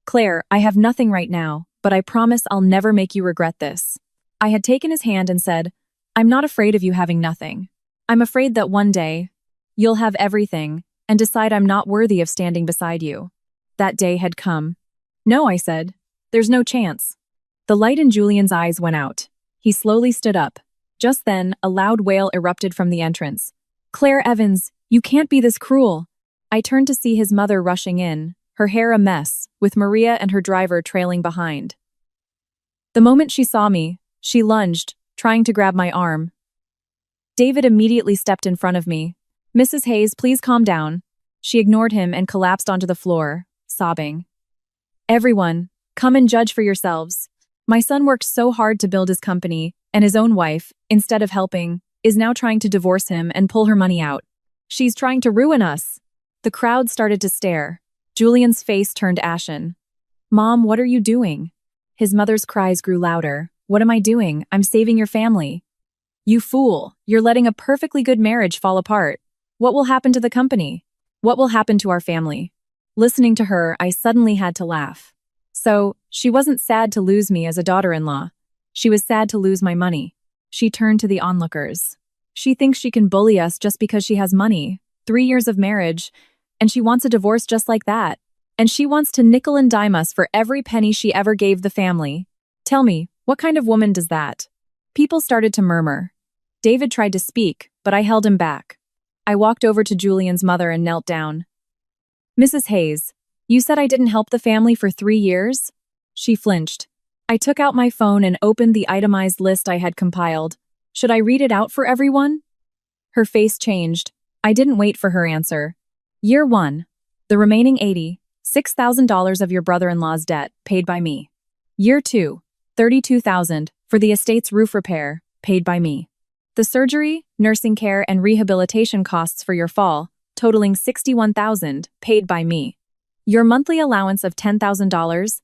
"Claire, I have nothing right now, but I promise I'll never make you regret this." I had taken his hand and said, "I'm not afraid of you having nothing. I'm afraid that one day, you'll have everything and decide I'm not worthy of standing beside you." That day had come. "No," I said. "There's no chance." The light in Julian's eyes went out. He slowly stood up. Just then, a loud wail erupted from the entrance. "Claire Evans, you can't be this cruel." I turned to see his mother rushing in, her hair a mess, with Maria and her driver trailing behind. The moment she saw me, she lunged, trying to grab my arm. David immediately stepped in front of me. "Mrs. Hayes, please calm down." She ignored him and collapsed onto the floor, sobbing. Everyone, come and judge for yourselves. My son worked so hard to build his company, and his own wife, instead of helping, is now trying to divorce him and pull her money out. She's trying to ruin us. The crowd started to stare. Julian's face turned ashen. Mom, what are you doing? His mother's cries grew louder. What am I doing? I'm saving your family. You fool, you're letting a perfectly good marriage fall apart. What will happen to the company? What will happen to our family? Listening to her, I suddenly had to laugh. So, she wasn't sad to lose me as a daughter-in-law. She was sad to lose my money. She turned to the onlookers. She thinks she can bully us just because she has money, 3 years of marriage, and she wants a divorce just like that. And she wants to nickel and dime us for every penny she ever gave the family. Tell me, what kind of woman does that? People started to murmur. David tried to speak, but I held him back. I walked over to Julian's mother and knelt down. Mrs. Hayes, you said I didn't help the family for 3 years? She flinched. I took out my phone and opened the itemized list I had compiled. Should I read it out for everyone? Her face changed. I didn't wait for her answer. Year 1. The remaining $86,000 of your brother-in-law's debt, paid by me. Year 2. $32,000 for the estate's roof repair, paid by me. The surgery, nursing care, and rehabilitation costs for your fall, totaling $61,000, paid by me. Your monthly allowance of $10,000,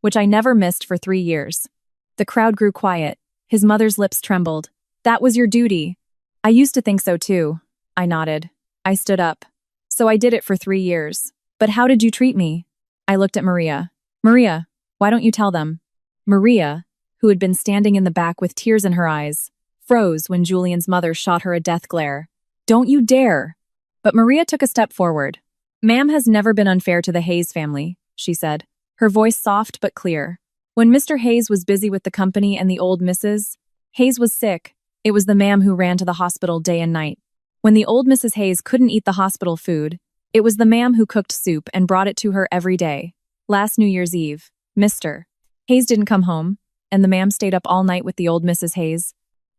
which I never missed for 3 years. The crowd grew quiet. His mother's lips trembled. That was your duty. I used to think so too. I nodded. I stood up. So I did it for 3 years. But how did you treat me? I looked at Maria. Maria, why don't you tell them? Maria, who had been standing in the back with tears in her eyes, froze when Julian's mother shot her a death glare. Don't you dare! But Maria took a step forward. Ma'am has never been unfair to the Hayes family, she said, her voice soft but clear. When Mr. Hayes was busy with the company and the old Mrs. Hayes was sick, it was the ma'am who ran to the hospital day and night. When the old Mrs. Hayes couldn't eat the hospital food, it was the ma'am who cooked soup and brought it to her every day. Last New Year's Eve, Mr. Hayes didn't come home, and the ma'am stayed up all night with the old Mrs. Hayes,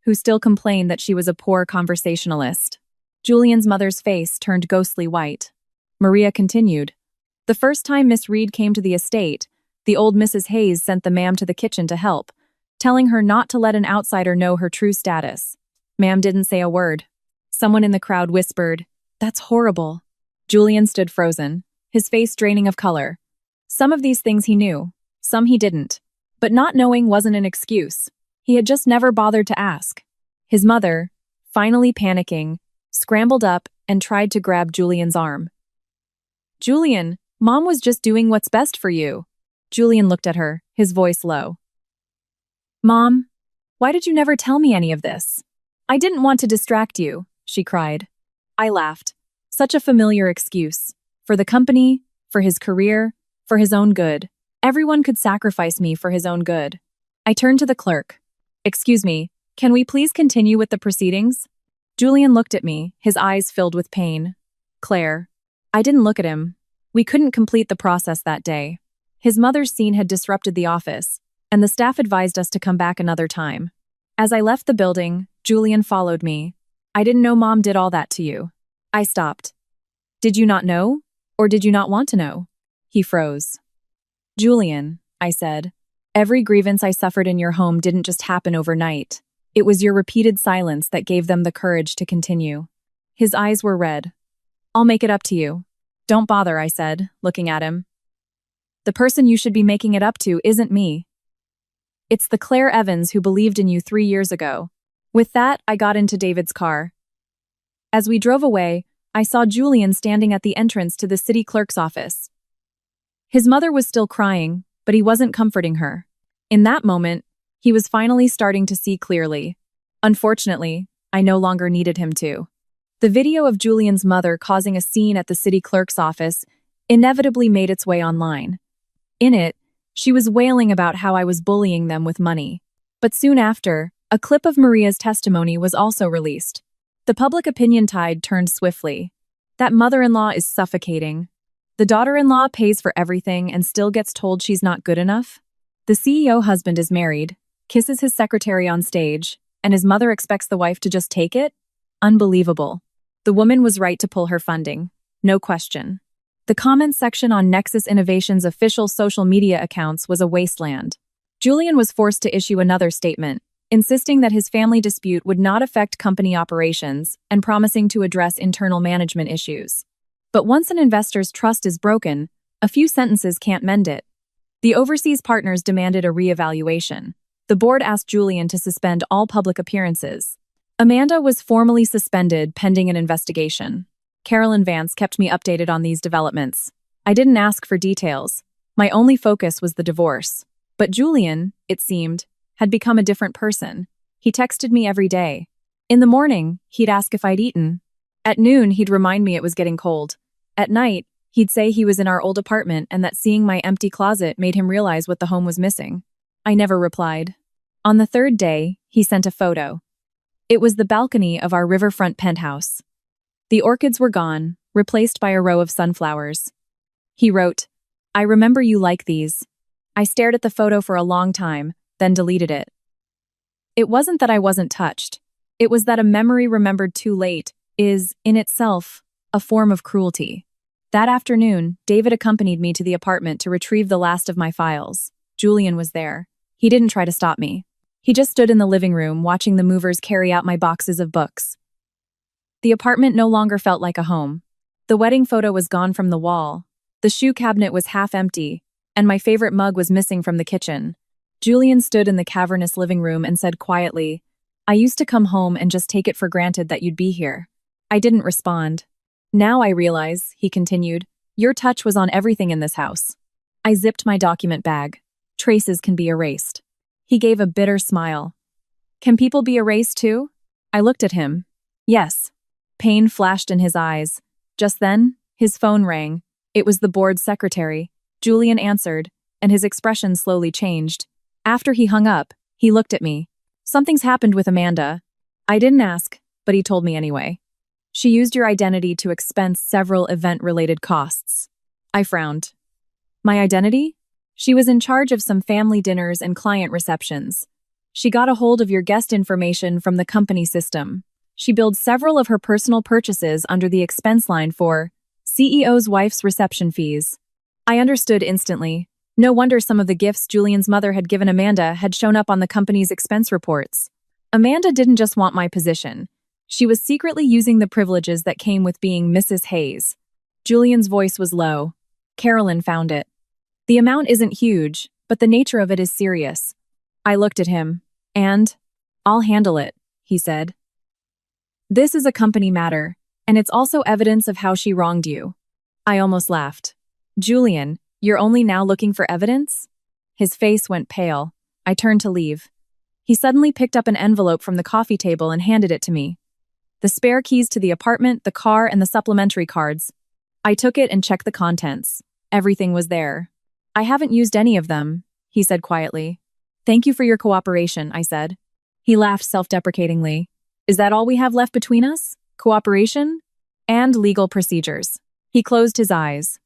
who still complained that she was a poor conversationalist. Julian's mother's face turned ghostly white. Maria continued. The first time Miss Reed came to the estate, the old Mrs. Hayes sent the ma'am to the kitchen to help, telling her not to let an outsider know her true status. Ma'am didn't say a word. Someone in the crowd whispered, "That's horrible." Julian stood frozen, his face draining of color. Some of these things he knew, some he didn't. But not knowing wasn't an excuse. He had just never bothered to ask. His mother, finally panicking, scrambled up and tried to grab Julian's arm. Julian, Mom was just doing what's best for you. Julian looked at her, his voice low. Mom, why did you never tell me any of this? I didn't want to distract you, she cried. I laughed. Such a familiar excuse. For the company, for his career, for his own good. Everyone could sacrifice me for his own good. I turned to the clerk. Excuse me, can we please continue with the proceedings? Julian looked at me, his eyes filled with pain. Claire. I didn't look at him. We couldn't complete the process that day. His mother's scene had disrupted the office, and the staff advised us to come back another time. As I left the building, Julian followed me. I didn't know Mom did all that to you. I stopped. Did you not know? Or did you not want to know? He froze. Julian, I said, every grievance I suffered in your home didn't just happen overnight. It was your repeated silence that gave them the courage to continue. His eyes were red. I'll make it up to you. Don't bother, I said, looking at him. The person you should be making it up to isn't me. It's the Claire Evans who believed in you 3 years ago. With that, I got into David's car. As we drove away, I saw Julian standing at the entrance to the city clerk's office. His mother was still crying, but he wasn't comforting her. In that moment, he was finally starting to see clearly. Unfortunately, I no longer needed him to. The video of Julian's mother causing a scene at the city clerk's office inevitably made its way online. In it, she was wailing about how I was bullying them with money. But soon after, a clip of Maria's testimony was also released. The public opinion tide turned swiftly. That mother-in-law is suffocating. The daughter-in-law pays for everything and still gets told she's not good enough. The CEO husband is married, kisses his secretary on stage, and his mother expects the wife to just take it? Unbelievable. The woman was right to pull her funding. No question. The comments section on Nexus Innovations' official social media accounts was a wasteland. Julian was forced to issue another statement, insisting that his family dispute would not affect company operations and promising to address internal management issues. But once an investor's trust is broken, a few sentences can't mend it. The overseas partners demanded a reevaluation. The board asked Julian to suspend all public appearances. Amanda was formally suspended pending an investigation. Carolyn Vance kept me updated on these developments. I didn't ask for details. My only focus was the divorce. But Julian, it seemed, had become a different person. He texted me every day. In the morning, he'd ask if I'd eaten. At noon, he'd remind me it was getting cold. At night, he'd say he was in our old apartment and that seeing my empty closet made him realize what the home was missing. I never replied. On the third day, he sent a photo. It was the balcony of our riverfront penthouse. The orchids were gone, replaced by a row of sunflowers. He wrote, "I remember you like these." I stared at the photo for a long time, then deleted it. It wasn't that I wasn't touched. It was that a memory remembered too late is, in itself, a form of cruelty. That afternoon, David accompanied me to the apartment to retrieve the last of my files. Julian was there. He didn't try to stop me. He just stood in the living room, watching the movers carry out my boxes of books. The apartment no longer felt like a home. The wedding photo was gone from the wall. The shoe cabinet was half empty, and my favorite mug was missing from the kitchen. Julian stood in the cavernous living room and said quietly, "I used to come home and just take it for granted that you'd be here." I didn't respond. "Now I realize," he continued, "your touch was on everything in this house." I zipped my document bag. Traces can be erased. He gave a bitter smile. "Can people be erased too?" I looked at him. Yes. Pain flashed in his eyes. Just then, his phone rang. It was the board's secretary. Julian answered, and his expression slowly changed. After he hung up, he looked at me. "Something's happened with Amanda." I didn't ask, but he told me anyway. "She used your identity to expense several event-related costs." I frowned. "My identity?" "She was in charge of some family dinners and client receptions. She got a hold of your guest information from the company system. She billed several of her personal purchases under the expense line for CEO's wife's reception fees." I understood instantly. No wonder some of the gifts Julian's mother had given Amanda had shown up on the company's expense reports. Amanda didn't just want my position. She was secretly using the privileges that came with being Mrs. Hayes. Julian's voice was low. "Carolyn found it. The amount isn't huge, but the nature of it is serious." I looked at him. "And I'll handle it," he said. "This is a company matter, and it's also evidence of how she wronged you." I almost laughed. "Julian, you're only now looking for evidence?" His face went pale. I turned to leave. He suddenly picked up an envelope from the coffee table and handed it to me. The spare keys to the apartment, the car, and the supplementary cards. I took it and checked the contents. Everything was there. "I haven't used any of them," he said quietly. "Thank you for your cooperation," I said. He laughed self-deprecatingly. "Is that all we have left between us? Cooperation? And legal procedures." He closed his eyes.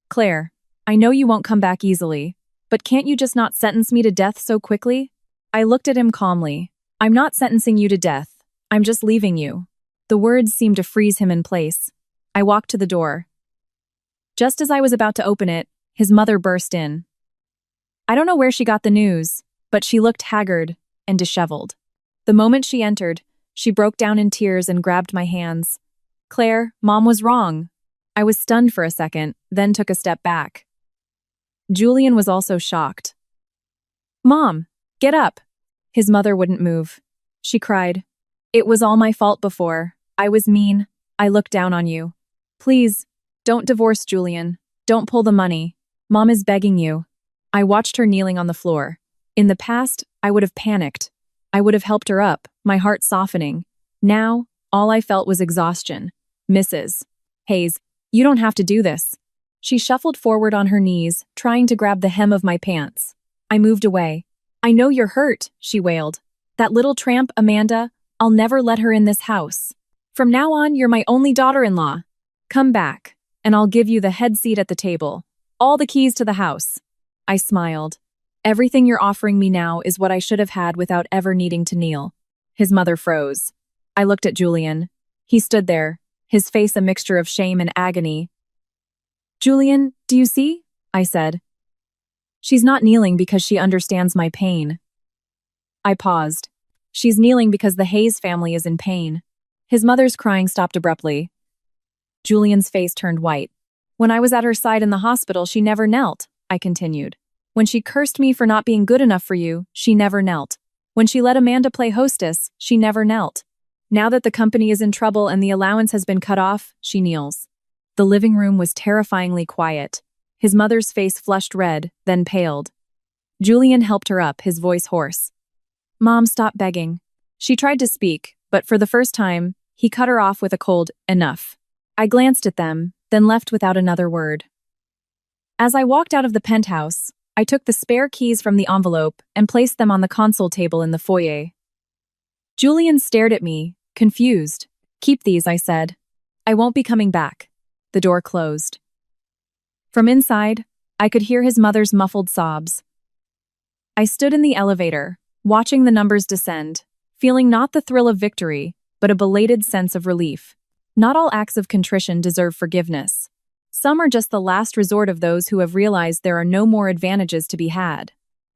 "Claire, I know you won't come back easily, but can't you just not sentence me to death so quickly?" I looked at him calmly. "I'm not sentencing you to death. I'm just leaving you." The words seemed to freeze him in place. I walked to the door. Just as I was about to open it, his mother burst in. I don't know where she got the news, but she looked haggard and disheveled. The moment she entered, she broke down in tears and grabbed my hands. "Claire, Mom was wrong." I was stunned for a second, then took a step back. Julian was also shocked. "Mom, get up." His mother wouldn't move. She cried. "It was all my fault before. I was mean. I looked down on you. Please, don't divorce Julian. Don't pull the money. Mom is begging you." I watched her kneeling on the floor. In the past, I would have panicked. I would have helped her up, my heart softening. Now, all I felt was exhaustion. "Mrs. Hayes, you don't have to do this." She shuffled forward on her knees, trying to grab the hem of my pants. I moved away. "I know you're hurt," she wailed. "That little tramp, Amanda, I'll never let her in this house. From now on, you're my only daughter-in-law. Come back, and I'll give you the head seat at the table. All the keys to the house." I smiled. "Everything you're offering me now is what I should have had without ever needing to kneel." His mother froze. I looked at Julian. He stood there, his face a mixture of shame and agony. "Julian, do you see?" I said. "She's not kneeling because she understands my pain." I paused. "She's kneeling because the Hayes family is in pain." His mother's crying stopped abruptly. Julian's face turned white. "When I was at her side in the hospital, she never knelt," I continued. "When she cursed me for not being good enough for you, she never knelt. When she let Amanda play hostess, she never knelt. Now that the company is in trouble and the allowance has been cut off, she kneels." The living room was terrifyingly quiet. His mother's face flushed red, then paled. Julian helped her up, his voice hoarse. "Mom, stop begging." She tried to speak, but for the first time, he cut her off with a cold, "Enough." I glanced at them, then left without another word. As I walked out of the penthouse, I took the spare keys from the envelope and placed them on the console table in the foyer. Julian stared at me, confused. "Keep these," I said. "I won't be coming back." The door closed. From inside, I could hear his mother's muffled sobs. I stood in the elevator, watching the numbers descend, feeling not the thrill of victory, but a belated sense of relief. Not all acts of contrition deserve forgiveness. Some are just the last resort of those who have realized there are no more advantages to be had.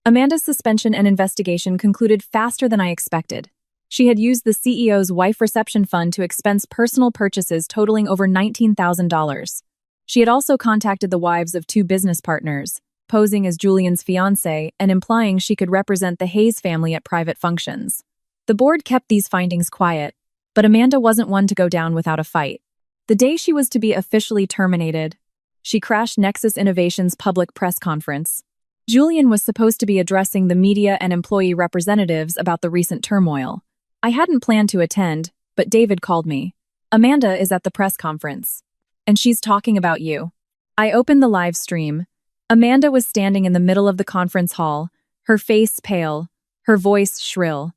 Amanda's suspension and investigation concluded faster than I expected. She had used the CEO's wife reception fund to expense personal purchases totaling over $19,000. She had also contacted the wives of 2 business partners, posing as Julian's fiancé and implying she could represent the Hayes family at private functions. The board kept these findings quiet, but Amanda wasn't one to go down without a fight. The day she was to be officially terminated, she crashed Nexus Innovations' public press conference. Julian was supposed to be addressing the media and employee representatives about the recent turmoil. I hadn't planned to attend, but David called me. "Amanda is at the press conference, and she's talking about you." I opened the live stream. Amanda was standing in the middle of the conference hall, her face pale, her voice shrill.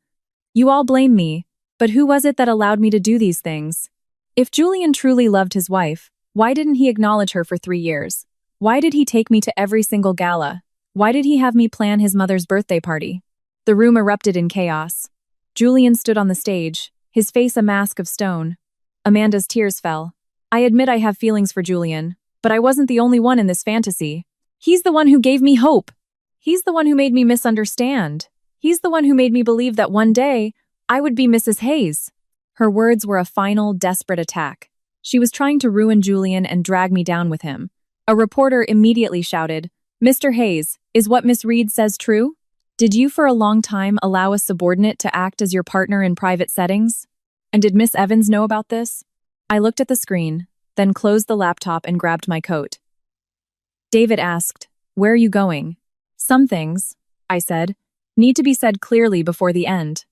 "You all blame me, but who was it that allowed me to do these things? If Julian truly loved his wife, why didn't he acknowledge her for 3 years? Why did he take me to every single gala? Why did he have me plan his mother's birthday party?" The room erupted in chaos. Julian stood on the stage, his face a mask of stone. Amanda's tears fell. "I admit I have feelings for Julian, but I wasn't the only one in this fantasy. He's the one who gave me hope. He's the one who made me misunderstand. He's the one who made me believe that one day I would be Mrs. Hayes." Her words were a final, desperate attack. She was trying to ruin Julian and drag me down with him. A reporter immediately shouted, "Mr. Hayes, is what Miss Reed says true? Did you for a long time allow a subordinate to act as your partner in private settings? And did Miss Evans know about this?" I looked at the screen, then closed the laptop and grabbed my coat. David asked, "Where are you going?" "Some things," I said, "need to be said clearly before the end."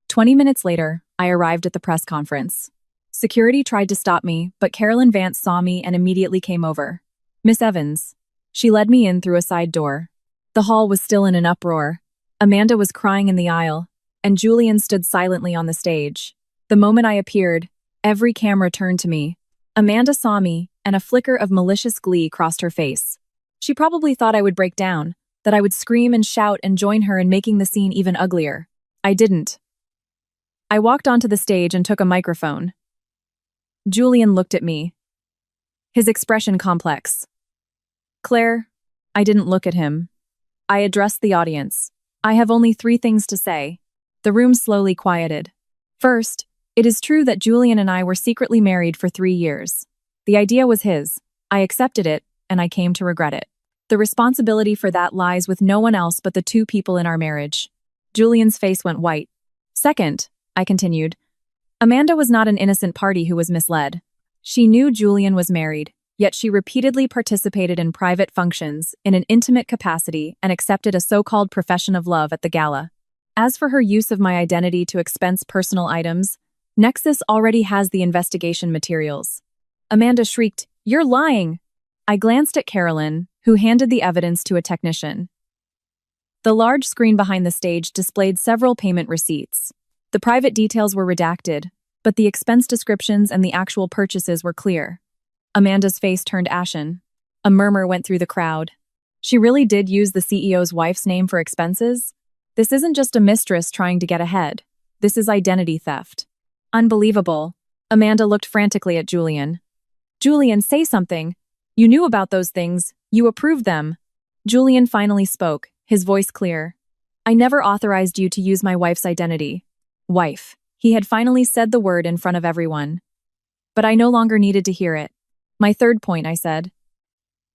20 minutes later, I arrived at the press conference. Security tried to stop me, but Carolyn Vance saw me and immediately came over. "Miss Evans." She led me in through a side door. The hall was still in an uproar. Amanda was crying in the aisle, and Julian stood silently on the stage. The moment I appeared, every camera turned to me. Amanda saw me, and a flicker of malicious glee crossed her face. She probably thought I would break down, that I would scream and shout and join her in making the scene even uglier. I didn't. I walked onto the stage and took a microphone. Julian looked at me, his expression complex. "Claire," I didn't look at him. I addressed the audience. "I have only 3 things to say." The room slowly quieted. First, it is true that Julian and I were secretly married for 3 years. The idea was his. I accepted it, and I came to regret it. The responsibility for that lies with no one else but the 2 people in our marriage. Julian's face went white. Second, I continued, Amanda was not an innocent party who was misled. She knew Julian was married, yet she repeatedly participated in private functions in an intimate capacity and accepted a so-called profession of love at the gala. As for her use of my identity to expense personal items, Nexus already has the investigation materials. Amanda shrieked, "You're lying!" I glanced at Carolyn, who handed the evidence to a technician. The large screen behind the stage displayed several payment receipts. The private details were redacted, but the expense descriptions and the actual purchases were clear. Amanda's face turned ashen. A murmur went through the crowd. She really did use the CEO's wife's name for expenses? This isn't just a mistress trying to get ahead. This is identity theft. Unbelievable. Amanda looked frantically at Julian. Julian, say something. You knew about those things. You approved them. Julian finally spoke, his voice clear. I never authorized you to use my wife's identity. Wife. He had finally said the word in front of everyone. But I no longer needed to hear it. My third point, I said.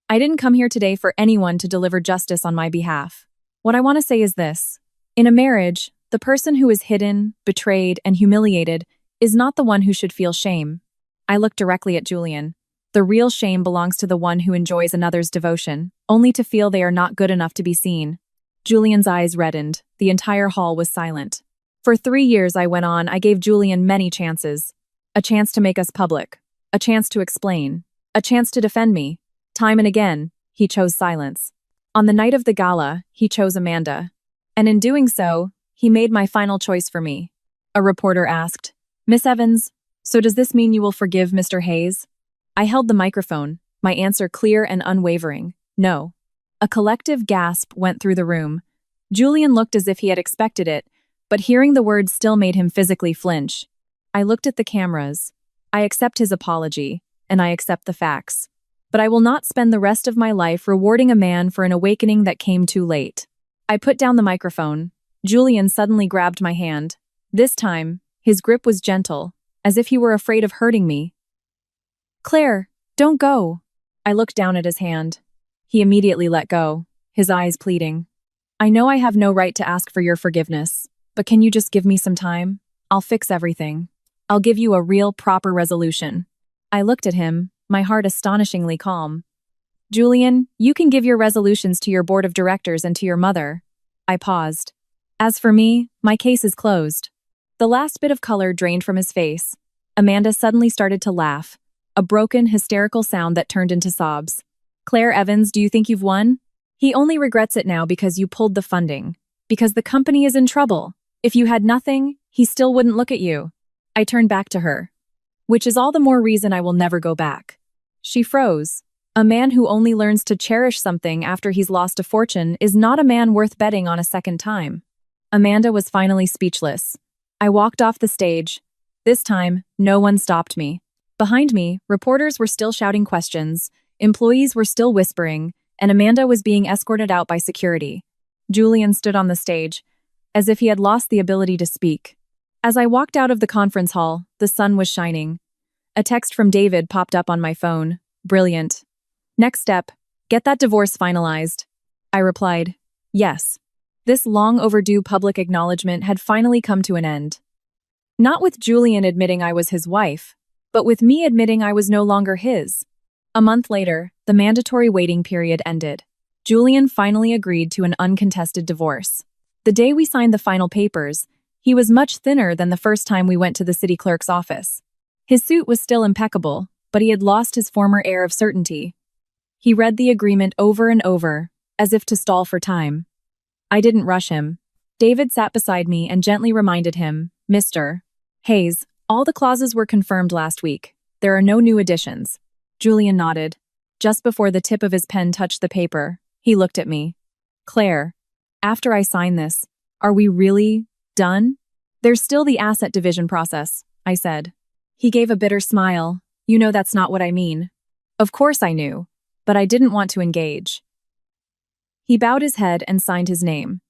I didn't come here today for anyone to deliver justice on my behalf. What I want to say is this. In a marriage, the person who is hidden, betrayed, and humiliated is not the one who should feel shame. I looked directly at Julian. The real shame belongs to the one who enjoys another's devotion, only to feel they are not good enough to be seen. Julian's eyes reddened. The entire hall was silent. For 3 years, I went on, I gave Julian many chances. A chance to make us public. A chance to explain. A chance to defend me. Time and again, he chose silence. On the night of the gala, he chose Amanda. And in doing so, he made my final choice for me. A reporter asked, Miss Evans, so does this mean you will forgive Mr. Hayes? I held the microphone, my answer clear and unwavering, no. A collective gasp went through the room. Julian looked as if he had expected it, but hearing the words still made him physically flinch. I looked at the cameras. I accept his apology, and I accept the facts. But I will not spend the rest of my life rewarding a man for an awakening that came too late. I put down the microphone. Julian suddenly grabbed my hand. This time, his grip was gentle, as if he were afraid of hurting me. Claire, don't go. I looked down at his hand. He immediately let go, his eyes pleading. I know I have no right to ask for your forgiveness, but can you just give me some time? I'll fix everything. I'll give you a real, proper resolution. I looked at him, my heart astonishingly calm. Julian, you can give your resolutions to your board of directors and to your mother. I paused. As for me, my case is closed. The last bit of color drained from his face. Amanda suddenly started to laugh, a broken, hysterical sound that turned into sobs. Claire Evans, do you think you've won? He only regrets it now because you pulled the funding. Because the company is in trouble. If you had nothing, he still wouldn't look at you. I turned back to her. Which is all the more reason I will never go back. She froze. A man who only learns to cherish something after he's lost a fortune is not a man worth betting on a second time. Amanda was finally speechless. I walked off the stage. This time, no one stopped me. Behind me, reporters were still shouting questions, employees were still whispering, and Amanda was being escorted out by security. Julian stood on the stage, as if he had lost the ability to speak. As I walked out of the conference hall, the sun was shining. A text from David popped up on my phone. Brilliant. Next step, get that divorce finalized. I replied, yes. This long overdue public acknowledgement had finally come to an end. Not with Julian admitting I was his wife, but with me admitting I was no longer his. A month later, the mandatory waiting period ended. Julian finally agreed to an uncontested divorce. The day we signed the final papers, he was much thinner than the first time we went to the city clerk's office. His suit was still impeccable, but he had lost his former air of certainty. He read the agreement over and over, as if to stall for time. I didn't rush him. David sat beside me and gently reminded him, Mr. Hayes, all the clauses were confirmed last week. There are no new additions. Julian nodded. Just before the tip of his pen touched the paper, he looked at me. Claire, after I sign this, are we really done? There's still the asset division process, I said. He gave a bitter smile. You know that's not what I mean. Of course I knew, but I didn't want to engage. He bowed his head and signed his name.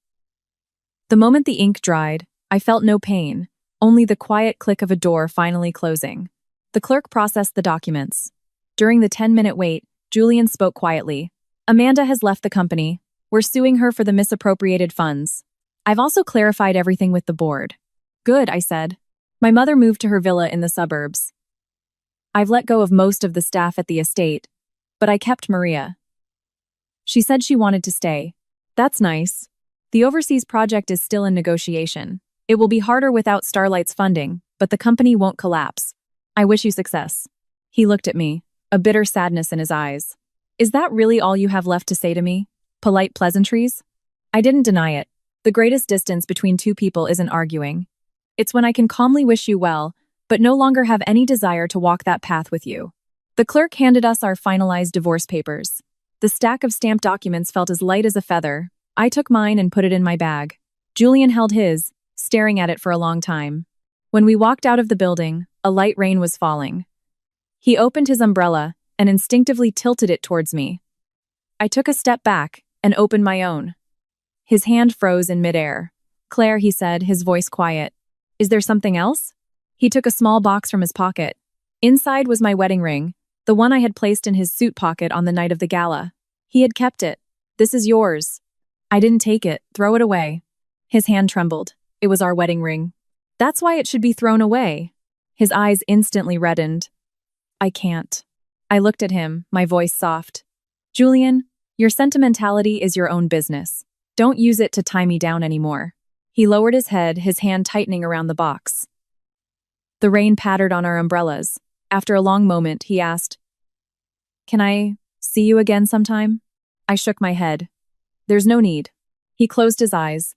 The moment the ink dried, I felt no pain, only the quiet click of a door finally closing. The clerk processed the documents. During the 10-minute wait, Julian spoke quietly. Amanda has left the company. We're suing her for the misappropriated funds. I've also clarified everything with the board. Good, I said. My mother moved to her villa in the suburbs. I've let go of most of the staff at the estate, but I kept Maria. She said she wanted to stay. That's nice. The overseas project is still in negotiation. It will be harder without Starlight's funding, but the company won't collapse. I wish you success. He looked at me, a bitter sadness in his eyes. Is that really all you have left to say to me? Polite pleasantries? I didn't deny it. The greatest distance between two people isn't arguing. It's when I can calmly wish you well, but no longer have any desire to walk that path with you. The clerk handed us our finalized divorce papers. The stack of stamped documents felt as light as a feather. I took mine and put it in my bag. Julian held his, staring at it for a long time. When we walked out of the building, A light rain was falling. He opened his umbrella and instinctively tilted it towards me. I took a step back and opened my own. His hand froze in midair. "Claire," he said, his voice quiet. "Is there something else?" He took a small box from his pocket. Inside was my wedding ring, the one I had placed in his suit pocket on the night of the gala. He had kept it. "This is yours." I didn't take it. "Throw it away." His hand trembled. It was our wedding ring. "That's why it should be thrown away." His eyes instantly reddened. "I can't." I looked at him, my voice soft. "Julian, your sentimentality is your own business. Don't use it to tie me down anymore." He lowered his head, his hand tightening around the box. The rain pattered on our umbrellas. After a long moment, he asked, "Can I see you again sometime?" I shook my head. "There's no need." He closed his eyes.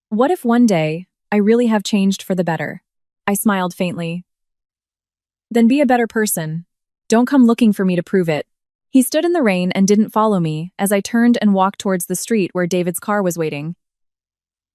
"What if one day I really have changed for the better?" I smiled faintly. "Then be a better person. Don't come looking for me to prove it." He stood in the rain and didn't follow me as I turned and walked towards the street where David's car was waiting.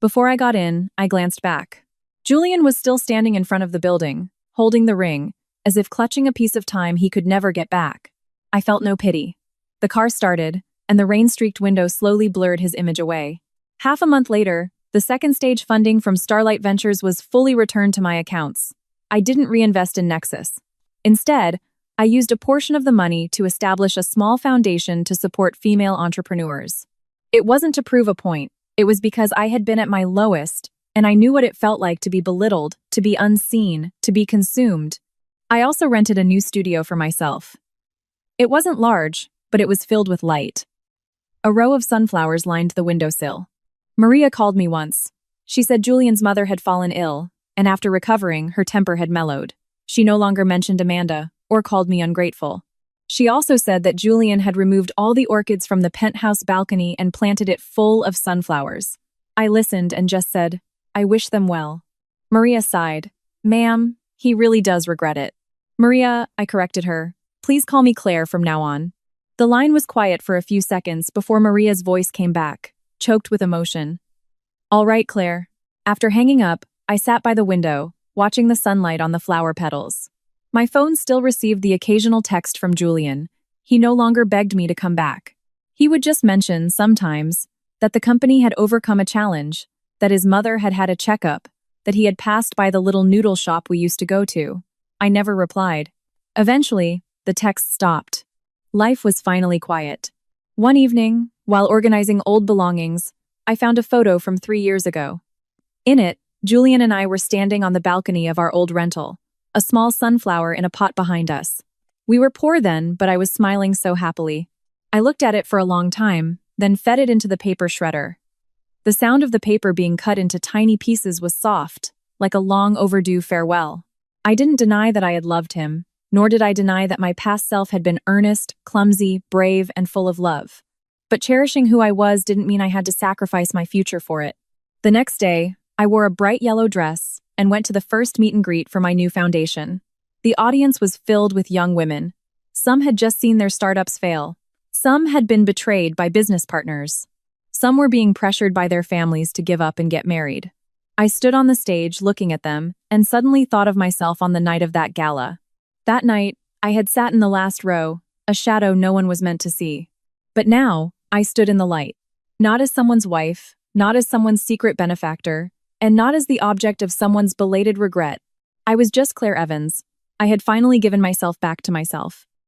Before I got in, I glanced back. Julian was still standing in front of the building, holding the ring, as if clutching a piece of time he could never get back. I felt no pity. The car started, and the rain-streaked window slowly blurred his image away. Half a month later, the second-stage funding from Starlight Ventures was fully returned to my accounts. I didn't reinvest in Nexus. Instead, I used a portion of the money to establish a small foundation to support female entrepreneurs. It wasn't to prove a point. It was because I had been at my lowest, and I knew what it felt like to be belittled, to be unseen, to be consumed. I also rented a new studio for myself. It wasn't large, but it was filled with light. A row of sunflowers lined the windowsill. Maria called me once. She said Julian's mother had fallen ill, and after recovering, her temper had mellowed. She no longer mentioned Amanda, or called me ungrateful. She also said that Julian had removed all the orchids from the penthouse balcony and planted it full of sunflowers. I listened and just said, "I wish them well." Maria sighed. "Ma'am, he really does regret it." "Maria," I corrected her, "please call me Claire from now on." The line was quiet for a few seconds before Maria's voice came back, choked with emotion. "All right, Claire." After hanging up, I sat by the window, watching the sunlight on the flower petals. My phone still received the occasional text from Julian. He no longer begged me to come back. He would just mention, sometimes, that the company had overcome a challenge, that his mother had had a checkup, that he had passed by the little noodle shop we used to go to. I never replied. Eventually, the text stopped. Life was finally quiet. One evening, while organizing old belongings, I found a photo from 3 years ago. In it, Julian and I were standing on the balcony of our old rental, a small sunflower in a pot behind us. We were poor then, but I was smiling so happily. I looked at it for a long time, then fed it into the paper shredder. The sound of the paper being cut into tiny pieces was soft, like a long overdue farewell. I didn't deny that I had loved him, nor did I deny that my past self had been earnest, clumsy, brave, and full of love. But cherishing who I was didn't mean I had to sacrifice my future for it. The next day, I wore a bright yellow dress and went to the first meet and greet for my new foundation. The audience was filled with young women. Some had just seen their startups fail. Some had been betrayed by business partners. Some were being pressured by their families to give up and get married. I stood on the stage looking at them and suddenly thought of myself on the night of that gala. That night, I had sat in the last row, a shadow no one was meant to see. But now, I stood in the light. Not as someone's wife, not as someone's secret benefactor, and not as the object of someone's belated regret. I was just Claire Evans. I had finally given myself back to myself.